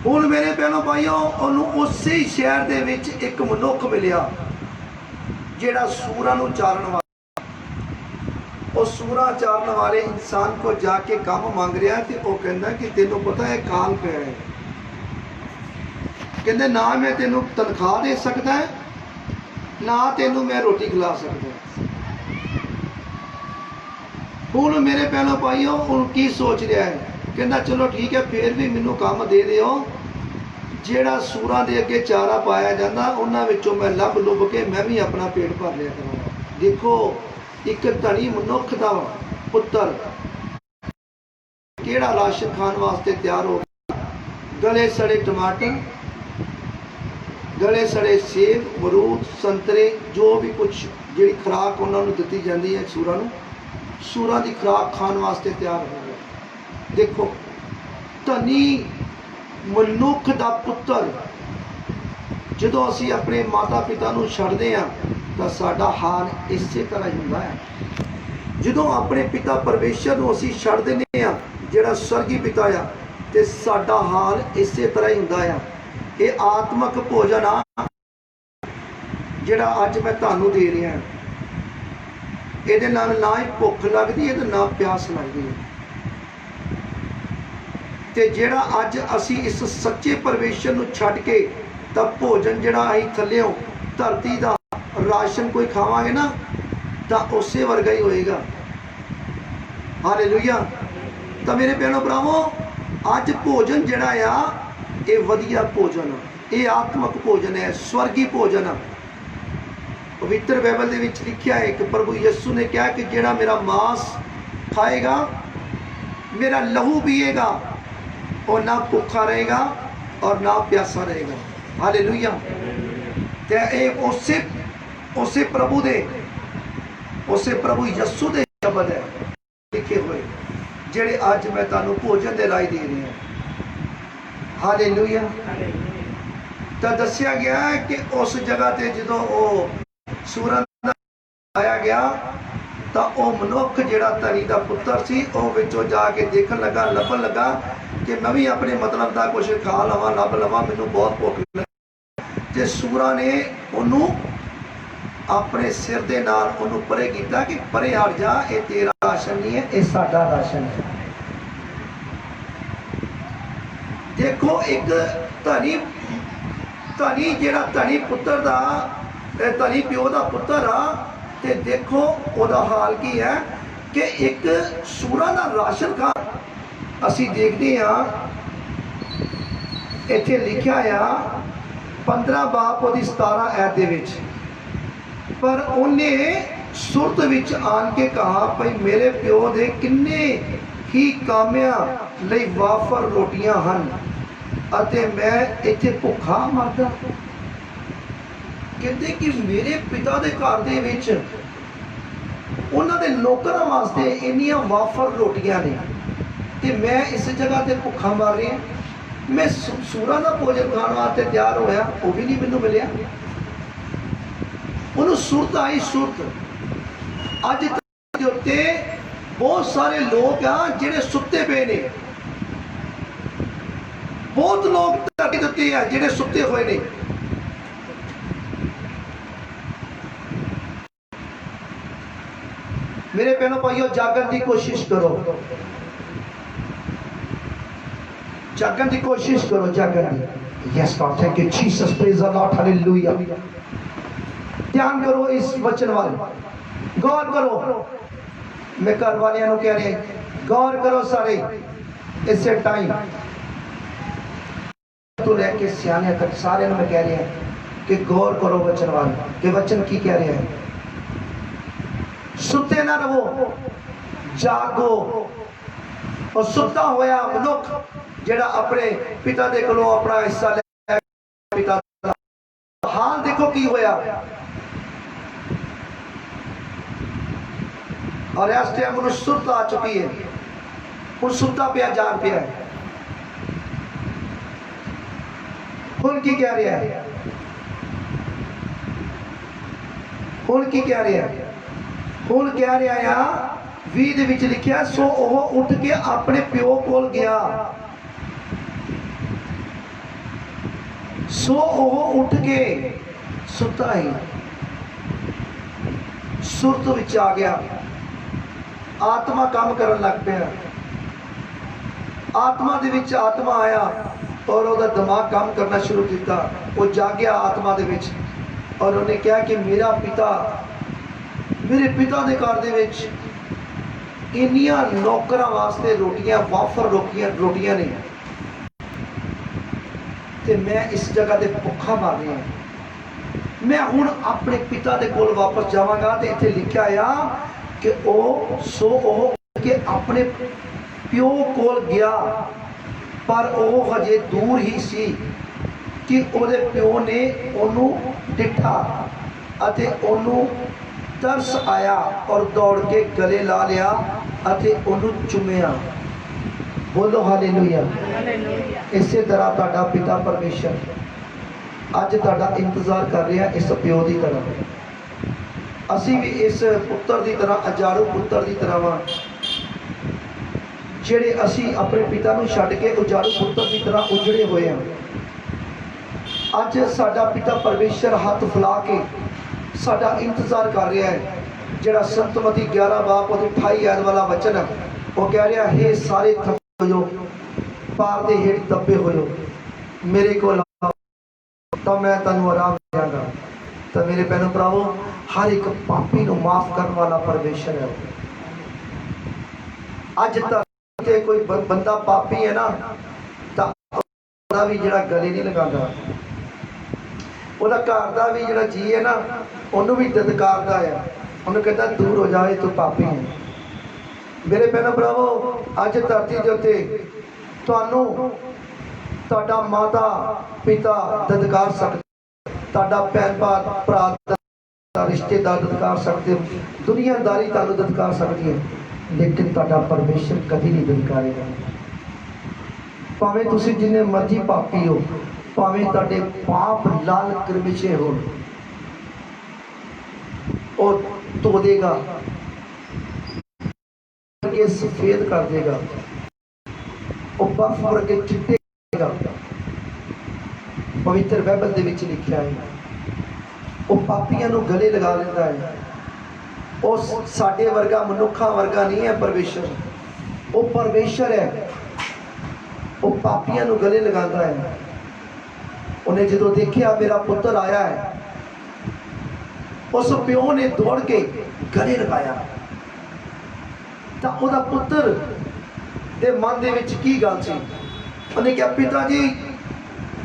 ਹੁਣ ਮੇਰੇ ਭੈਣੋ ਭਾਈਓ ਉਹਨੂੰ ਉਸੇ ਸ਼ਹਿਰ ਦੇ ਵਿੱਚ ਇੱਕ ਮਨੁੱਖ ਮਿਲਿਆ ਜਿਹੜਾ ਸੂਰਾਂ ਨੂੰ ਚਾਰਨ ਵਾਲਾ। ਉਹ ਸੂਰਾਂ ਚਾਰਨ ਵਾਲੇ ਇਨਸਾਨ ਕੋ ਜਾ ਕੇ ਕੰਮ ਮੰਗ ਰਿਹਾ ਤੇ ਉਹ ਕਹਿੰਦਾ ਕਿ ਤੈਨੂੰ ਪਤਾ ਹੈ ਕਾਲ ਪਿਆ ਹੈ, ਕਹਿੰਦੇ ਨਾ ਮੈਂ ਤੈਨੂੰ ਤਨਖਾਹ ਦੇ ਸਕਦਾ, ਨਾ ਤੈਨੂੰ ਮੈਂ ਰੋਟੀ ਖਿਲਾ ਸਕਦਾ। ਹੁਣ ਮੇਰੇ ਭੈਣੋ ਭਾਈਓ ਹੁਣ ਕੀ ਸੋਚ ਰਿਹਾ ਹੈ? ਕਹਿੰਦਾ ਚਲੋ ਠੀਕ ਹੈ, ਫੇਰ ਵੀ ਮੈਨੂੰ ਕੰਮ ਦੇ ਦਿਓ, ਜਿਹੜਾ ਸੂਰਾਂ ਦੇ ਅੱਗੇ ਚਾਰਾ ਪਾਇਆ ਜਾਂਦਾ ਉਹਨਾਂ ਵਿੱਚੋਂ ਮੈਂ ਲੱਭ ਲੁੱਭ ਕੇ ਮੈਂ ਵੀ ਆਪਣਾ ਪੇਟ ਭਰ ਲਿਆ ਕਰਾਂਗਾ। ਦੇਖੋ ਇੱਕ ਧਨੀ ਮਨੁੱਖ ਦਾ ਪੁੱਤਰ ਕਿਹੜਾ ਰਾਸ਼ਨ ਖਾਣ ਵਾਸਤੇ ਤਿਆਰ ਹੋ ਗਿਆ। ਗਲੇ ਸੜੇ ਟਮਾਟਰ, ਗਲੇ ਸੜੇ ਸੇਬ, ਅਮਰੂਦ, ਸੰਤਰੇ, ਜੋ ਵੀ ਕੁਝ ਜਿਹੜੀ ਖੁਰਾਕ ਉਹਨਾਂ ਨੂੰ ਦਿੱਤੀ ਜਾਂਦੀ ਹੈ ਸੂਰਾਂ ਨੂੰ, ਸੂਰਾਂ ਦੀ ਖੁਰਾਕ ਖਾਣ ਵਾਸਤੇ ਤਿਆਰ ਹੋ ਗਿਆ। ਦੇਖੋ ਧਨੀ ਮਨੁੱਖ ਦਾ ਪੁੱਤਰ, ਜਦੋਂ ਅਸੀਂ ਆਪਣੇ ਮਾਤਾ ਪਿਤਾ ਨੂੰ ਛੱਡਦੇ ਹਾਂ ਤਾਂ ਸਾਡਾ ਹਾਲ ਇਸੇ ਤਰ੍ਹਾਂ ਹੀ ਹੁੰਦਾ ਹੈ। ਜਦੋਂ ਆਪਣੇ ਪਿਤਾ ਪਰਮੇਸ਼ਰ ਨੂੰ ਅਸੀਂ ਛੱਡ ਦਿੰਦੇ ਹਾਂ ਜਿਹੜਾ ਸਵਰਗੀ ਪਿਤਾ ਆ, ਤੇ ਸਾਡਾ ਹਾਲ ਇਸੇ ਤਰ੍ਹਾਂ ਹੀ ਹੁੰਦਾ ਆ। ਇਹ ਆਤਮਿਕ ਭੋਜਨ ਆ ਜਿਹੜਾ ਅੱਜ ਮੈਂ ਤੁਹਾਨੂੰ ਦੇ ਰਿਹਾ, ਇਹਦੇ ਨਾਲ ਨਾ ਹੀ ਭੁੱਖ ਲੱਗਦੀ ਹੈ ਤੇ ਨਾ ਪਿਆਸ ਲੱਗਦੀ ਹੈ। ਤੇ ਜਿਹੜਾ ਅੱਜ ਅਸੀਂ ਇਸ ਸੱਚੇ ਪਰਮੇਸ਼ਰ ਨੂੰ ਛੱਡ ਕੇ ਤਾਂ ਭੋਜਨ ਜਿਹੜਾ ਅਸੀਂ ਥੱਲਿਓਂ ਧਰਤੀ ਦਾ ਰਾਸ਼ਨ ਕੋਈ ਖਾਵਾਂਗੇ ਨਾ ਤਾਂ ਉਸੇ ਵਰਗਾ ਹੀ ਹੋਏਗਾ। ਹਾਲੇਲੂਇਆ। ਤਾਂ ਮੇਰੇ ਭੈਣੋ ਭਰਾਵੋ ਅੱਜ ਭੋਜਨ ਜਿਹੜਾ ਆ ਇਹ ਵਧੀਆ ਭੋਜਨ, ਇਹ ਆਤਮਿਕ ਭੋਜਨ ਹੈ, ਸਵਰਗੀ ਭੋਜਨ ਆ। ਪਵਿੱਤਰ ਬਾਈਬਲ ਦੇ ਵਿੱਚ ਲਿਖਿਆ ਹੈ ਕਿ ਪ੍ਰਭੂ ਯਿਸੂ ਨੇ ਕਿਹਾ ਕਿ ਜਿਹੜਾ ਮੇਰਾ ਮਾंस ਖਾਏਗਾ, ਮੇਰਾ ਲਹੂ ਪੀਏਗਾ, ਉਹ ਨਾ ਭੁੱਖਾ ਰਹੇਗਾ ਔਰ ਨਾ ਪਿਆਸਾ ਰਹੇਗਾ। ਹਾਲੇਲੂਇਆ। ਤੇ ਇਹ ਉਸੇ ਪ੍ਰਭੂ ਦੇ, ਉਸੇ ਪ੍ਰਭੂ ਯਿਸੂ ਦੇ ਸ਼ਬਦ ਹੈ ਲਿਖੇ ਹੋਏ ਜਿਹੜੇ ਅੱਜ ਮੈਂ ਤੁਹਾਨੂੰ ਭੋਜਨ ਦੇ ਰਾਹੀਂ ਦੇ ਰਿਹਾ। ਹਾਲੇਲੂਇਆ। ਤਾਂ ਦੱਸਿਆ ਗਿਆ ਕਿ ਉਸ ਜਗ੍ਹਾ ਤੇ ਜਦੋਂ ਉਹ ਸੂਰਾਂ ਦਾ ਆਇਆ ਗਿਆ ਤਾਂ ਉਹ ਮਨੁੱਖ ਜਿਹੜਾ ਧਨੀ ਦਾ ਪੁੱਤਰ ਸੀ ਉਹ ਵਿੱਚੋਂ ਜਾ ਕੇ ਦੇਖਣ ਲੱਗਾ, ਲੱਭਣ ਲੱਗਾ ਕਿ ਮੈਂ ਵੀ ਆਪਣੇ ਮਤਲਬ ਦਾ ਕੁਝ ਖਾ ਲਵਾਂ, ਲੱਭ ਲਵਾਂ, ਮੈਨੂੰ ਬਹੁਤ ਭੁੱਖ ਲੱਗੀ। ਤੇ ਸੂਰਾਂ ਨੇ ਉਹਨੂੰ ਆਪਣੇ ਸਿਰ ਦੇ ਨਾਲ ਉਹਨੂੰ ਪਰੇ ਕੀਤਾ ਕਿ ਪਰੇ ਹਟ ਜਾ, ਇਹ ਤੇਰਾ ਰਾਸ਼ਨ ਨਹੀਂ ਹੈ, ਇਹ ਸਾਡਾ ਰਾਸ਼ਨ ਹੈ। ਤੇ देखो एक धनी धनी जिहड़ा धनी पुत्र दा धनी प्यो दा पुत्र आ ते देखो ओदा हाल की है कि एक सूरा दा राशन खान असी देखते हाँ इत्थे लिखिया आ 15 बाप ओदी 17 ऐत दे विच पर उन्हें सुरत विच आन के कहा भाई मेरे प्यो दे किन्ने ही कामिया लई वाफर रोटियां हन अते मैं इत्थे भुखा मरदा। कहते कि मेरे पिता दे घर दे विच उन्हां दे नौकरां वास्ते इन्नियां वाफर रोटियां ने ते मैं इस जगह ते भुखा मर रहा। मैं सूरा का भोजन खाने वास्ते तैयार होया वो भी नहीं मैनू मिलिया। उन्होंने सुरत आई सुरत अज के उत्ते बहुत सारे लोग आ जिहड़े सुते पे ने बहुत लोग धरती के उत्ते आ जिहड़े सुते हुए ने। मेरे भैनों भाइयों जागन की कोशिश करो जागन की कोशिश करो जागन की। Yes God thank you Jesus praise the Lord hallelujah. ध्यान करो इस वचन वाल गौर करो। मैं घर वालियां कह रहा गौर करो सारे इस टाइम तो लेके सियाने तक सारे मैं कह रहा कि गौर करो वचन वाल के वचन की कह रहे हैं। सुते ना रहो जागो। और सुता होया मनुख जेड़ा अपने पिता दे कोलों अपना हिस्सा ले पिता हाल देखो की होया। और इस टाइम उन्हें सुरत आ चुकी है हुण सुता पिया जाग पिया है। हुण की कह रहा है हुण की कह रहा है हुण कह रहा आ 20 दे विच लिखिया सो ओह उठ के अपने प्यो कोल गया। सो ओह उठ के सुता ही सुरत विच आ गया। आत्मा काम करन लग पिया। आत्मा दे विच आत्मा आया और ओदा दिमाग काम करना शुरू किया। वो जागया आत्मा दे विच और उन्हें कहा कि मेरा पिता मेरे पिता दे घर दे विच इन्नियां नौकरां वास्ते रोटियां वाफर रोटियां ने ते मैं इस जगह ते भुखा मर रहा। मैं हुण अपने पिता दे कोल वापस जावांगा ते इत्थे लिखिया आ कि ओह के अपने प्यो कोल गया पर ओह हजे दूर ही सी कि ओहदे प्यो ने ओनू डिठा अते ओनू तरस आया और दौड़ के गले ला लिया अते ओनू चुमिया। बोलो हालेलुया। इसे तरह तुहाडा पिता परमेश्वर अज तुहाडा इंतजार कर रहा इस प्यो की तरह। असी भी इस पुत्र की तरह अजाड़ू पुत्र की तरह वा जेड़े असी अपने पिता नूं छड्ड के उजाड़ू पुत्र की तरह उजड़े हुए हैं। अज साडा पिता परमेश्वर हाथ फैला के साडा इंतजार कर रहा है। जेड़ा संतमती 11 बाप 28 ऐत वाला वचन है वो कह रहा है सारे थके हो पार दे हेठ दबे हो मेरे को तो मैं तुहानूं आराम देंगा। तो मेरे भैनों भरावो हर एक पापी नूं माफ करने वाला परमेश्वर है। अज तक कोई बंदा पापी है ना तो भी जिहड़ा गले नहीं लगाता घर का भी जिहड़ा जी है ना उन्होंने भी ददकारदा है। उन्होंने कहता दूर हो जाए तू पापी है। मेरे भैनों भरावो अज धरती के उत्ते तुहानूं तुहाडा माता पिता ददकार सकते तुहाडा भैन भरा रिश्तेदार ददकार सकते दुनियादारी तुहानूं ददकार सकती है लेकिन तुहाडा परमेश्वर कभी नहीं ददकारेगा। भावें तुसीं जिन्ने मर्जी पापी हो भावें तुहाडे पाप लाल करमिशे हो और धो देगा के सफेद कर देगा वो बर्फ वर्गे चिट्टे करेगा। पवित्र बाइबल दे विच लिखिया है वो पापियां नूं गले लगा लेंदा है। वो साडे वर्गा मनुखा वर्गा नहीं है परमेश्वर। वो परमेश्वर है वो पापियां नूं गले लगाता है। उन्हें जो देखा मेरा पुत्र आया है, उस प्यो ने दौड़ के गले लगाया। तो वह पुत्र के मन दे विच की गल सी? उन्हें कहा पिता जी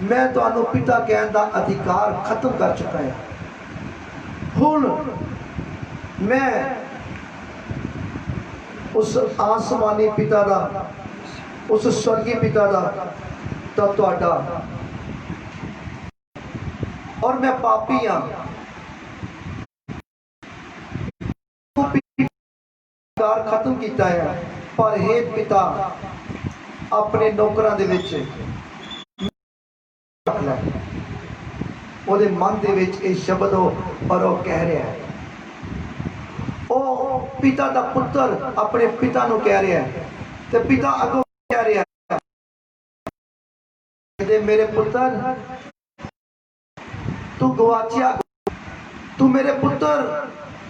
मैं तुहानू पिता कहने का अधिकार खत्म कर चुका है, हुण मैं उस आसमानी पिता का, उस स्वर्गीय पिता का तो तुहाडा, और मैं पापी हाँ, अधिकार खत्म किया है। पर हे पिता अपने नौकरां दे विच ਉਹਦੇ मन दे विच ਇਹ शब्द और वो कह रहा है, वो पिता का पुत्र अपने पिता नूं कह रहा है, ते पिता अगों कह रहा है मेरे पुत्र तू गवाचिया, तू मेरे पुत्र,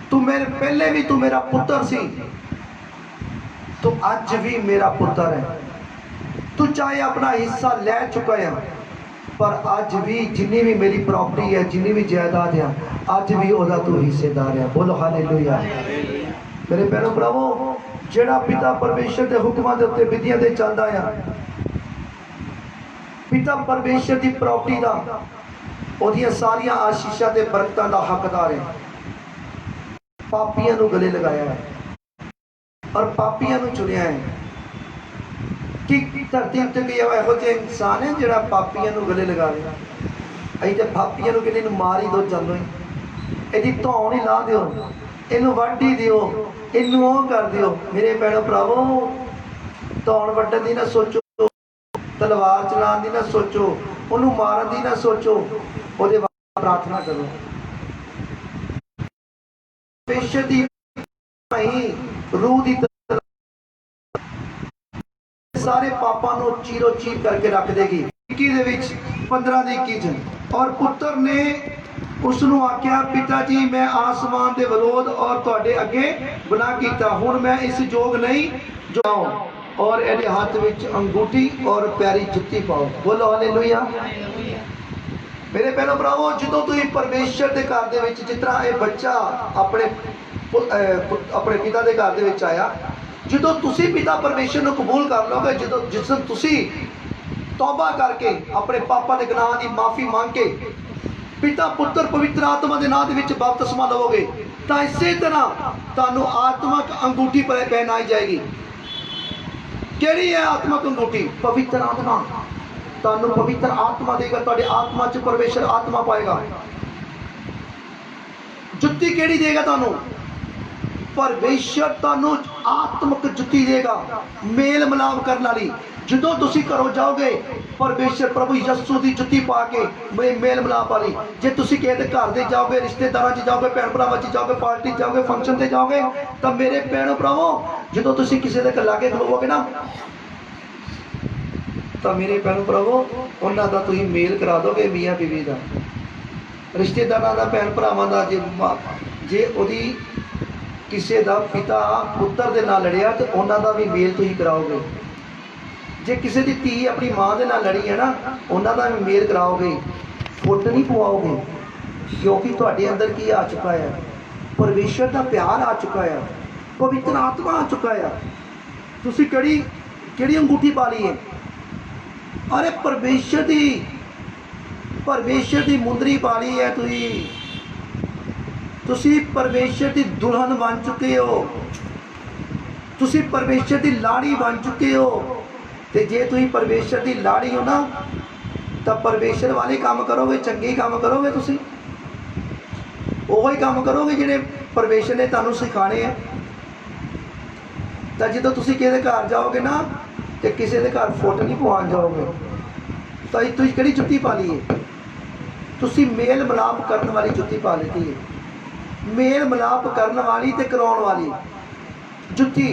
तू मेरे पहले भी तू मेरा पुत्र सी, तू अज भी मेरा पुत्र है। तू चाहे अपना हिस्सा ले चुका है, पर अज भी जिन्नी भी मेरी प्रॉपर्टी है, जिन्नी भी जायदाद है, अज भी ओदा तू हिस्सेदार है। बोलो हालेलुया। मेरे भैनों भरावो, जेड़ा पिता परमेश्वर के हुक्मां दे उत्ते विधियां दे चलदा है, पिता परमेश्वर की प्रॉपर्टी का, ओदियां सारियां आशीषां ते बरकतां दा हकदार है। पापियां नूं गले लगाया है और पापियां नूं चुनिया है कि धरती उत्ते कोई इहो जिहा इंसान है जिहड़ा पापियां नूं गले लगा ले। असीं ते पापियां नूं किन्नी नूं मार ही दो, चलो इहदी धौण ही ला दिओ, इहनूं वढ ही दिओ, इहनूं ओह कर दिओ। मेरे भैणों भरावो, धौण वड्डण दी ना सोचो, तलवार चलाउण दी ना सोचो, उहनूं मारन दी ना सोचो, ਉਹਦੇ ਵਾਸਤੇ प्रार्थना करो। परमेश्वर दी रूह दी सारे पापां नूं चीरो चीर करके रख देगी। 15:21 और पुत्र ने उसनूं आख्या पिता जी मैं आसमान के विरोध और तुहाडे अगे गुनाह कीता, हुण मैं इस जोग नहीं जो और इहदे हाथ विच अंगूठी और प्यारी जुत्ती पाओ। बोलो हालेलुया। मेरे भैनों भरावो, जो तुम परमेश्वर के घर दे विच, जिस तरह ये बच्चा अपने पिता के घर दे विच आया, जो तुसी पिता परमेश्वर को कबूल कर लोगे, जो जिस दिन तुसी तौबा करके अपने पापा के गुनाह की माफ़ी मांग के पिता पुत्र पवित्र आत्मा के नाम के बपतिस्मा लवोगे, तो इसे तरह तुहानू आत्मक अंगूठी पहनाई जाएगी। केड़ी है आत्मक अंगूठी? पवित्र आत्मा। तुहानू पवित्र आत्मा देगा, तुहाडे आत्मा च परमेश्वर आत्मा पाएगा। जुत्ती केड़ी देगा तुहानू? परमेश्वर तुहानू आत्मक जुत्ती देगा, मेल मिलाप करने वाली। जो तुसी घरों जाओगे, परमेश्वर प्रभु यीशु की जुत्ती पा के मेल मिलाप वाली। जे तुसी किसी के घर दे जाओगे, रिश्तेदारां च जाओगे, भैन भरावां च जाओगे, पार्टी जाओगे, फंक्शन ते जाओगे, तो मेरे भैनों भरावो, जो तुसी किसी के लागे खलोवोगे ना, तो मेरे भैनों भरावो उन्हां दा तुसीं मेल करा दोगे, मियाँ बीवी का, रिश्तेदारां दा, भैन भरावां दा। जे उहदी किसी का पिता पुत्र के नाल लड़िया तो उन्हां दा भी मेल तुसीं कराओगे। जे किसी की धी अपनी माँ के नाल लड़ी है ना, उन्हां दा भी मेल कराओगे। फुट नहीं पवाओगे, क्योंकि तुहाडे अंदर की आ चुका है? परमेश्वर का प्यार आ चुका है, पवित्र आत्मा आ चुका है। तुसीं केड़ी अंगूठी पा ली है? अरे परमेश्वर की मुंदरी पा ली है। तुसी परमेश्वर की दुल्हन बन चुके हो, तुसी परमेश्वर की लाड़ी बन चुके हो। तो जे तुम परमेश्वर की लाड़ी हो ना, तो परमेश्वर वाले काम करोगे, चंगे काम करोगे, तुसी वही काम करोगे जिहड़े परमेश्वर ने तुहानू सिखाने हैं। तो जो तुसी किसी के घर जाओगे ना, तो किसी के घर फुट नहीं पवान जाओगे। तो तुसी किहड़ी जुत्ती पा ली है? तुसी मेल मिलाप करने वाली जुत्ती पा ली है। मेल मिलाप करने वाली ते कराउण वाली जुत्ती।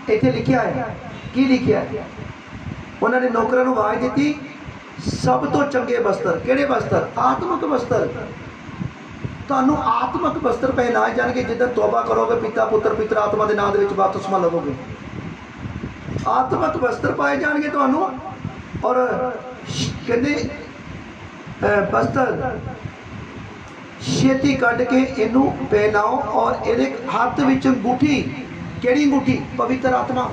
इत्थे लिखिया है, की लिखिया है? उन्होंने नौकरां नूं आवाज़ दी, सब तो चंगे वस्त्र। किहड़े वस्त्र? आत्मक वस्त्र। तुहानू आत्मक वस्त्र पहनाए जाएंगे जिद्दन तौबा करोगे, पिता पुत्र पितर आत्मा के नाम के बपतिस्मा लवोगे। आत्मक वस्त्र पाए जाएंगे तुहानू, और कहते बस्तर छेती कट के इनू पहनाओ और ये हाथ विच अंगूठी, केड़ी अंगूठी? पवित्र आत्मा।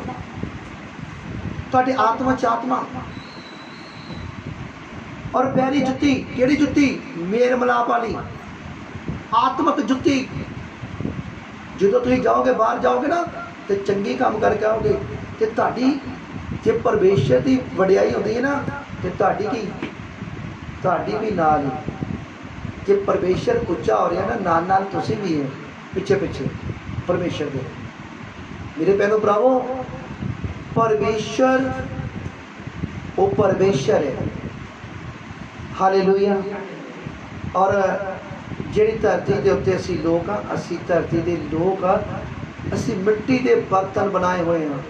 तुहाडी आत्मा च आत्मा। और पैरी जुत्ती, केड़ी जुत्ती? मेल मिलाप वाली आत्मक जुत्ती। जो तुम जाओगे बाहर जाओगे ना तो चंगी काम करके आओगे, तो तुहाडी जे परमेश्वर की वडियाई होती है ना तो तुहाडी की तुहाडी भी नाल ही। जे परमेश्वर उच्चा हो रहा है ना, नाल तुसीं भी है पिछे पिछे परमेश्वर के। मेरे भैनों भरावो, परमेश्वर वो परमेश्वर है। हालेलुया। और जिहड़ी धरती के उत्ते असी लोग हाँ, असी धरती के लोग हाँ, असी मिट्टी के बर्तन बनाए हुए हैं।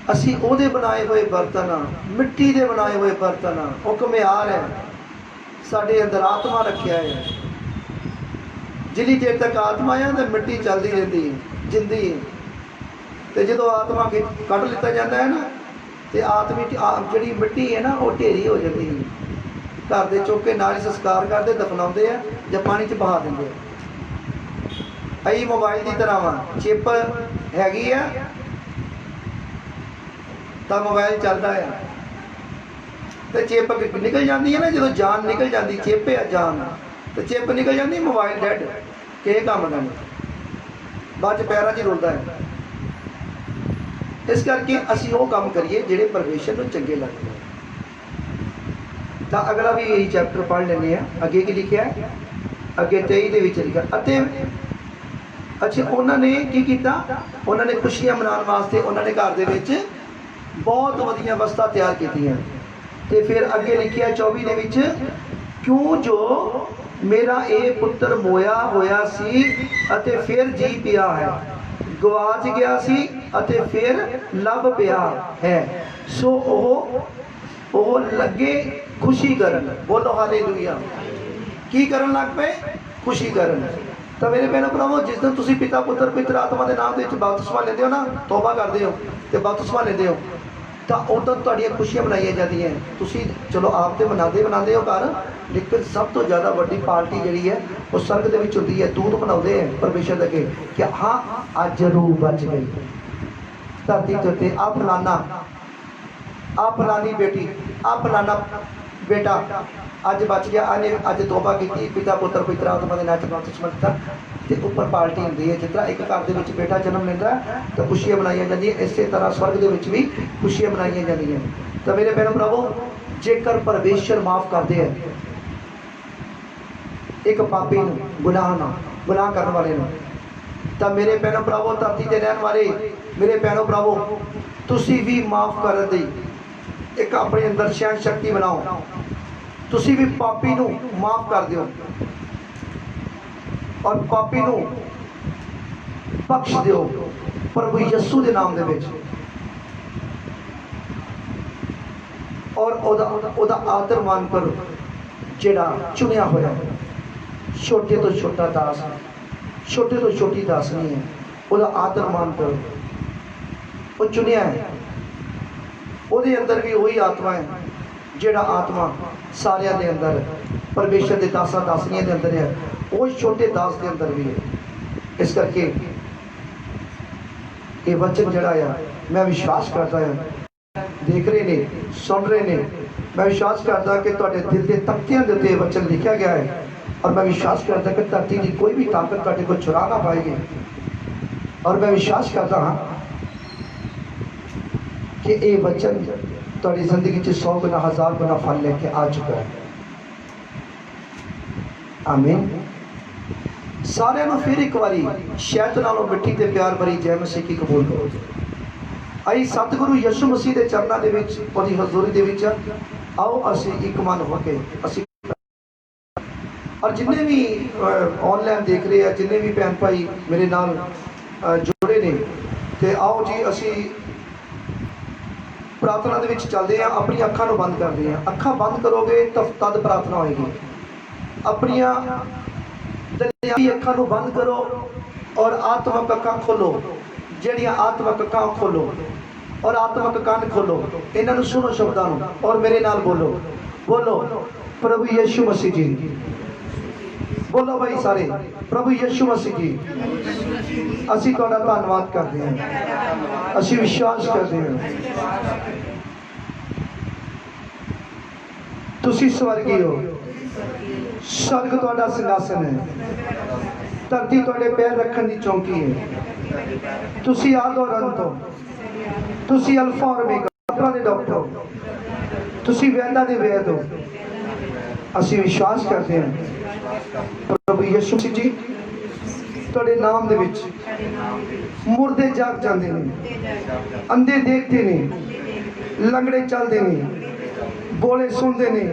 असी ओहदे बनाए हुए बर्तन हाँ, मिट्टी के बनाए हुए बर्तन हाँ। वो घुमियार है, साडे अंदर आत्मा रखिया है। जिन्नी देर तक आत्मा है तो मिट्टी चलती रहती है, जिंदी है। तो जो आत्मा कट लिता जाता है ना तो आत्मी जी मिट्टी है ना वो ढेरी हो जाती है। घर के चुक के नाल संस्कार करते, दफनाते हैं या पानी च बहा देंगे। अई मोबाइल की तरह वा, चिप हैगी है तो मोबाइल चलता है, तो चिप निकल जाती है ना, जो जान निकल जाती, चिप है जान, तो चिप निकल जाती, मोबाइल डैड किसी काम का नहीं, बाद पैरों च रुलता है। इस करके असी वो काम करिए जिहड़े परमेश्वर नूं चंगे लगदे हैं। तो अगला भी यही चैप्टर पढ़ लेने हैं। अगे की लिखा है, अगे 23 दे विच लिखा अते अच्छा उन्होंने की किया, उन्होंने खुशियां मनाने वास्ते उन्होंने घर दे विच बहुत वधिया वस्तां तैयार कीतियां। ते फिर अगे लिखिया 24 दे विच, क्यों जो मेरा ये पुत्र मोया होया सी अते फिर जी पिया है, गवाच गया सी अते फिर लभ पिया है, सो ओ लगे खुशी करन। बोलो हालेलुया। की करन लग पे? खुशी करन। तो मेरे भैनों भरावो, जिस दिन तुसीं पिता पुत्र पवित्र आत्मा के नाम के बपतिस्मा लेंदे हो ना, तौबा करते हो तो बपतिस्मा लेंदे हो, तो उदों तुहाड़ियां खुशियां मनाई जांदियां। तुसीं चलो आप तो मनाते हो घर, लेकिन सब तो ज़्यादा वड्डी पार्टी जिहड़ी है वो स्वर्ग दे विच हुंदी है। दूत मनाउंदे हैं परमेश्वर अगे कि हाँ अज रूह बच गई धरती के उत्ते। आ फलाना, आ फलानी बेटी, आ फलाना बेटा अज बच गया, अने अज तौबा की, पिता पुत्र पवित्र आत्मा के नाम च बपतिस्मा लिता। तो उपर पार्टी होंदी है, जिस तरह एक घर के बेटा जन्म लेंदा तो खुशियां मनाई जांदियां, इस तरह स्वर्ग के विच भी खुशियां मनाई जांदियां। तो मेरे भैनों भरावो, जेकर परमेश्वर माफ़ करते हैं एक पापी गुनाह करने वाले नूं, तो मेरे भैनों भरावो, धरती के रहने वाले मेरे भैनों भरावो, तुसी भी माफ़ करन दी एक अपने अंदर सहन शक्ति बनाओ। तुसी भी पापी नूं माफ़ कर दिओ और पापी नूं बख्श दिओ प्रभु यीशु के नाम दे विच। और ओदा आदर मान करो, जिहड़ा चुनिया होया, छोटे तो छोटा दास है, छोटे तो छोटी दास नहीं है, ओदा आदर मान करो। वो चुनिया है, ਉਹਦੇ अंदर भी वही आत्मा है, जिहड़ा आत्मा सारिया के अंदर परमेश्वर के दासा दासनियां के अंदर है, वो छोटे दास के अंदर भी है। इस करके ये वचन जिहड़ा है, मैं विश्वास करता है देख रहे ने, सुन रहे ने, मैं विश्वास करता कि तुहाडे दिल के तख्तियां दे उत्ते वचन लिखा गया है। और मैं विश्वास करता कि धरती की कोई भी ताकत तुहाडे को चुरा ना पाएगी। और मैं विश्वास करता हाँ कि ये वचन तुहाडी जिंदगी च 100 गुना 1000 गुना फल लेके आ चुका है। आमीन। सारिਆਂ ਨੂੰ फिर एक बारी शहद नालों मिट्टी ते प्यार भरी जय मसीह की कबूल करो। आई सतगुरु यीशु मसीह के चरणों के विच, उहदी हज़ूरी दे विच आओ असी एक मन होके असी। और जिन्हें भी ऑनलाइन देख रहे हैं, जिन्हें भी भैन भाई मेरे नाल जुड़े ने, तो आओ जी असी प्रार्थना दे विच चलदे हैं। अपनी अखां नूं बंद करदे हैं। अखां बंद करोगे तो तद प्रार्थना होएगी। अपनियां दुनियावी अखां नूं बंद करो और आत्मक अखां खोलो। जिहड़ियां आत्मक अखां खोलो और आत्मक कान खोलो, इन्हों सुनो शब्दों और मेरे नाल बोलो, बोलो प्रभु यीशु मसीह जी। बोलो भाई सारे, प्रभु यीशु मसीह जी असी तुहाडा धन्नवाद करते हैं, असी विश्वास करते हैं तुसी स्वर्गी हो, स्वर्ग तुहाडा सिंहासन है, धरती तुहाडे पैर रखने की चौकी है। तुसी आद और अंत हो, तुसी अल्फा और ओमेगा, डॉक्टरां दे डॉक्टर हो, तुसी वैद्यां दे वैद हो। असी विश्वास करते हैं प्रभु यीशु मसीह जी तुहाडे नाम दे विच मुर्दे जाग जाते हैं, अंधे देखते हैं, लंगड़े चलते हैं, बोले सुनते हैं,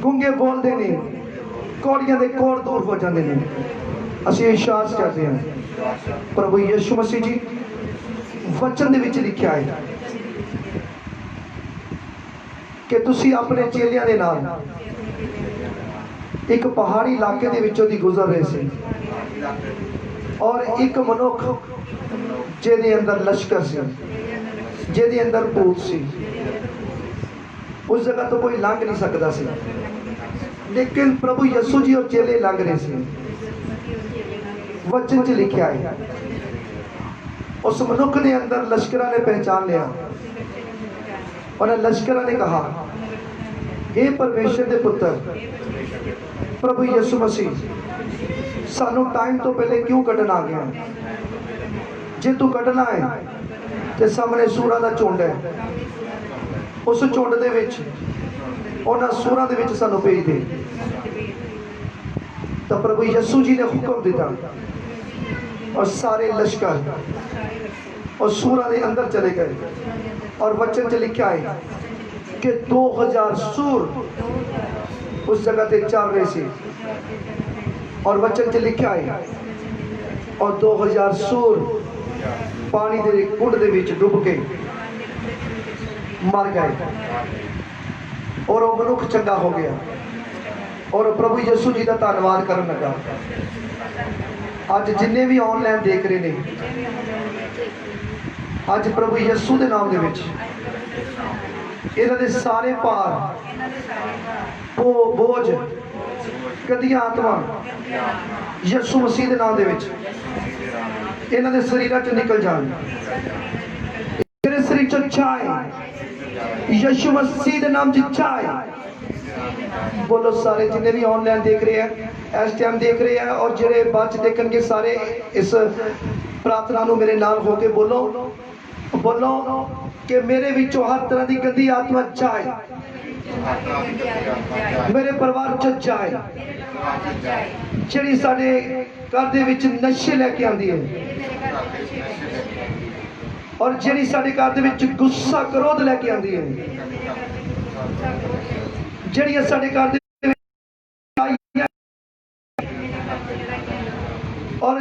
गूंगे बोलते हैं, कौड़ियां दे कोड़ दूर हो जाते हैं। असी विश्वास करते हैं प्रभु यीशु मसीह जी वचन दे विच लिखिया है कि तुसी अपने चेलियां दे नाल एक पहाड़ी इलाके दे विचों दी गुजर रहे थे और एक मनुख जिहदे अंदर लश्कर सी, जिहदे अंदर भूत सी, उस जगह तो कोई लंघ नहीं सकता सी, लेकिन प्रभु यीशु जी और चेले लंघ रहे थे। वचन च लिखिया है उस मनुख ने अंदर लश्करां ने पहचान लिया, और लश्करां ने कहा हे परमेश्वर दे पुत्र प्रभु यीशु मसीह सानू टाइम तो पहले क्यों कढ़न आ गया? जे तू कढ़ना है तो सामने सूरा का झुंड है, उस झुंड दे विच उन्हां सूरां दे विच सानू भेज दे। तो प्रभु यीशु जी ने हुक्म दिता और सारे लश्कर और सूरां दे अंदर चले गए, और वचन च लिखा है कि 2000 सूर उस जगह ते चल रहे थे, और वचन च लिखा है और 2000 सूर पानी दे कुंड दे विच डुब के मर गए, और वो मनुख चंगा हो गया, और प्रभु यीशु जी का धन्नवाद करन लगा। अज जिन्ने भी ऑनलाइन देख रहे हैं, अज प्रभु यीशु के नाम दे विच इन्हां दे सारे भार बोझ गंदियां आत्मा यीशु मसीह के नाम दे विच इन्हां दे शरीरां च निकल जाण। तेरे शरीर च चाहे यीशु मसीह के नाम च चाहे। बोलो सारे जिन्हें भी ऑनलाइन देख रहे हैं, इस टाइम देख रहे हैं, और जिहड़े बाद च देखणगे सारे इस प्रार्थना नूं मेरे नाल हो के बोलो, बोलो कि मेरे विचों हर तरह की गंदी आत्मा जाए, मेरे परिवार च जाए, जिहड़ी साडे घर दे विच नशे लैके आंदी है, और जिहड़ी साडे घर दे विच गुस्सा क्रोध लैके आंदी है, जिहड़ियां साडे घर दे और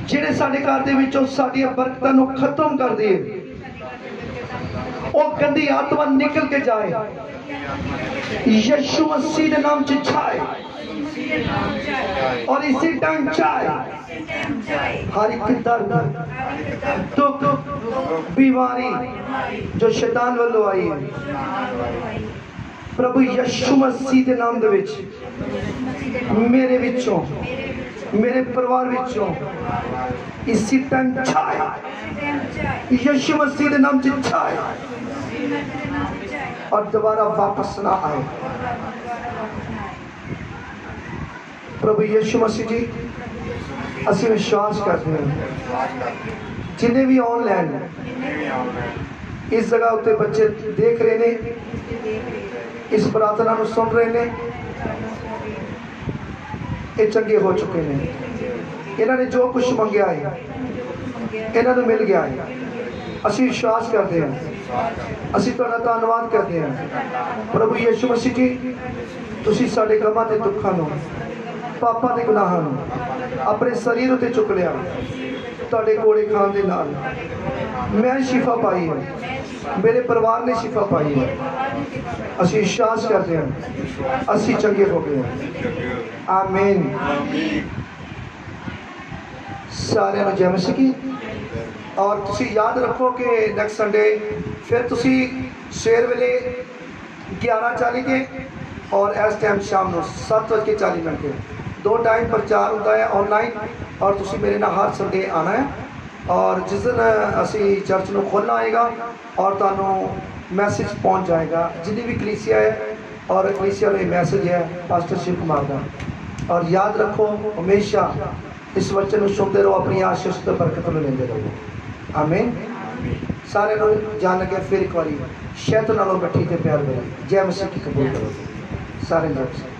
जिहड़े साडे घर दे विचों साडीआं बरकतां नूं खत्म कर दे, वो गंदी आत्मा निकल के जाए, यीशु मसीह के नाम च जाए, और इसी टाइम जाए। हर एक दर्द दुख बीमारी जो शैतान वालों आई है, प्रभु यीशु मसीह के नाम दे विच मेरे विचों, मेरे परिवार विचों इसी टाइम जाए, यीशु मसीह के नाम च जाए, और दोबारा वापस ना आए। प्रभु यीशु मसीह जी असी विश्वास करते हैं जिन्हें भी ऑनलाइन इस जगह उत्ते बच्चे देख रहे ने, इस प्रार्थना को सुन रहे ने, ये चंगे हो चुके हैं। इन्होंने जो कुछ मंगया है इन्होंने मिल गया है। असी विश्वास करते हैं, असी तुहाडा धन्नवाद करते हैं प्रभु यीशु मसीह जी। तुसीं साडे गमां ते दुखां नूं, पापां ते गुनाहां नूं अपने शरीर उत्ते चुक लिया। तुहाडे कोड़े खाण दे नाल मैं शिफा पाई है, मेरे परिवार ने शिफा पाई है। असी विश्वास करते हैं असी चंगे हो गए हैं। आमीन। सारे जय मसीह की। और तुसी याद रखो कि नैक्सट संडे फिर तुसी सवेर वेले 11:40 के और इस टाइम शाम को 7:40 के 2 टाइम प्रचार होता है ऑनलाइन। और तुसी मेरे नाल हर संडे आना है। और जिस दिन असी चर्च में खोलना आएगा और तुहानू मैसेज पहुँच जाएगा जितनी भी कलीसिया है, और कलीसिया में मैसेज है पास्टर शिव कुमार का। और याद रखो हमेशा इस वचन को सुनते रहो, अपनी आशीष तो बरकत में लेंदे रहो। आमीन। सारे लोग जान लगे फिर एक बारी शैतान नालों मिठी ते प्यार करो। जय मसीह की कबूल करो सारे लोग।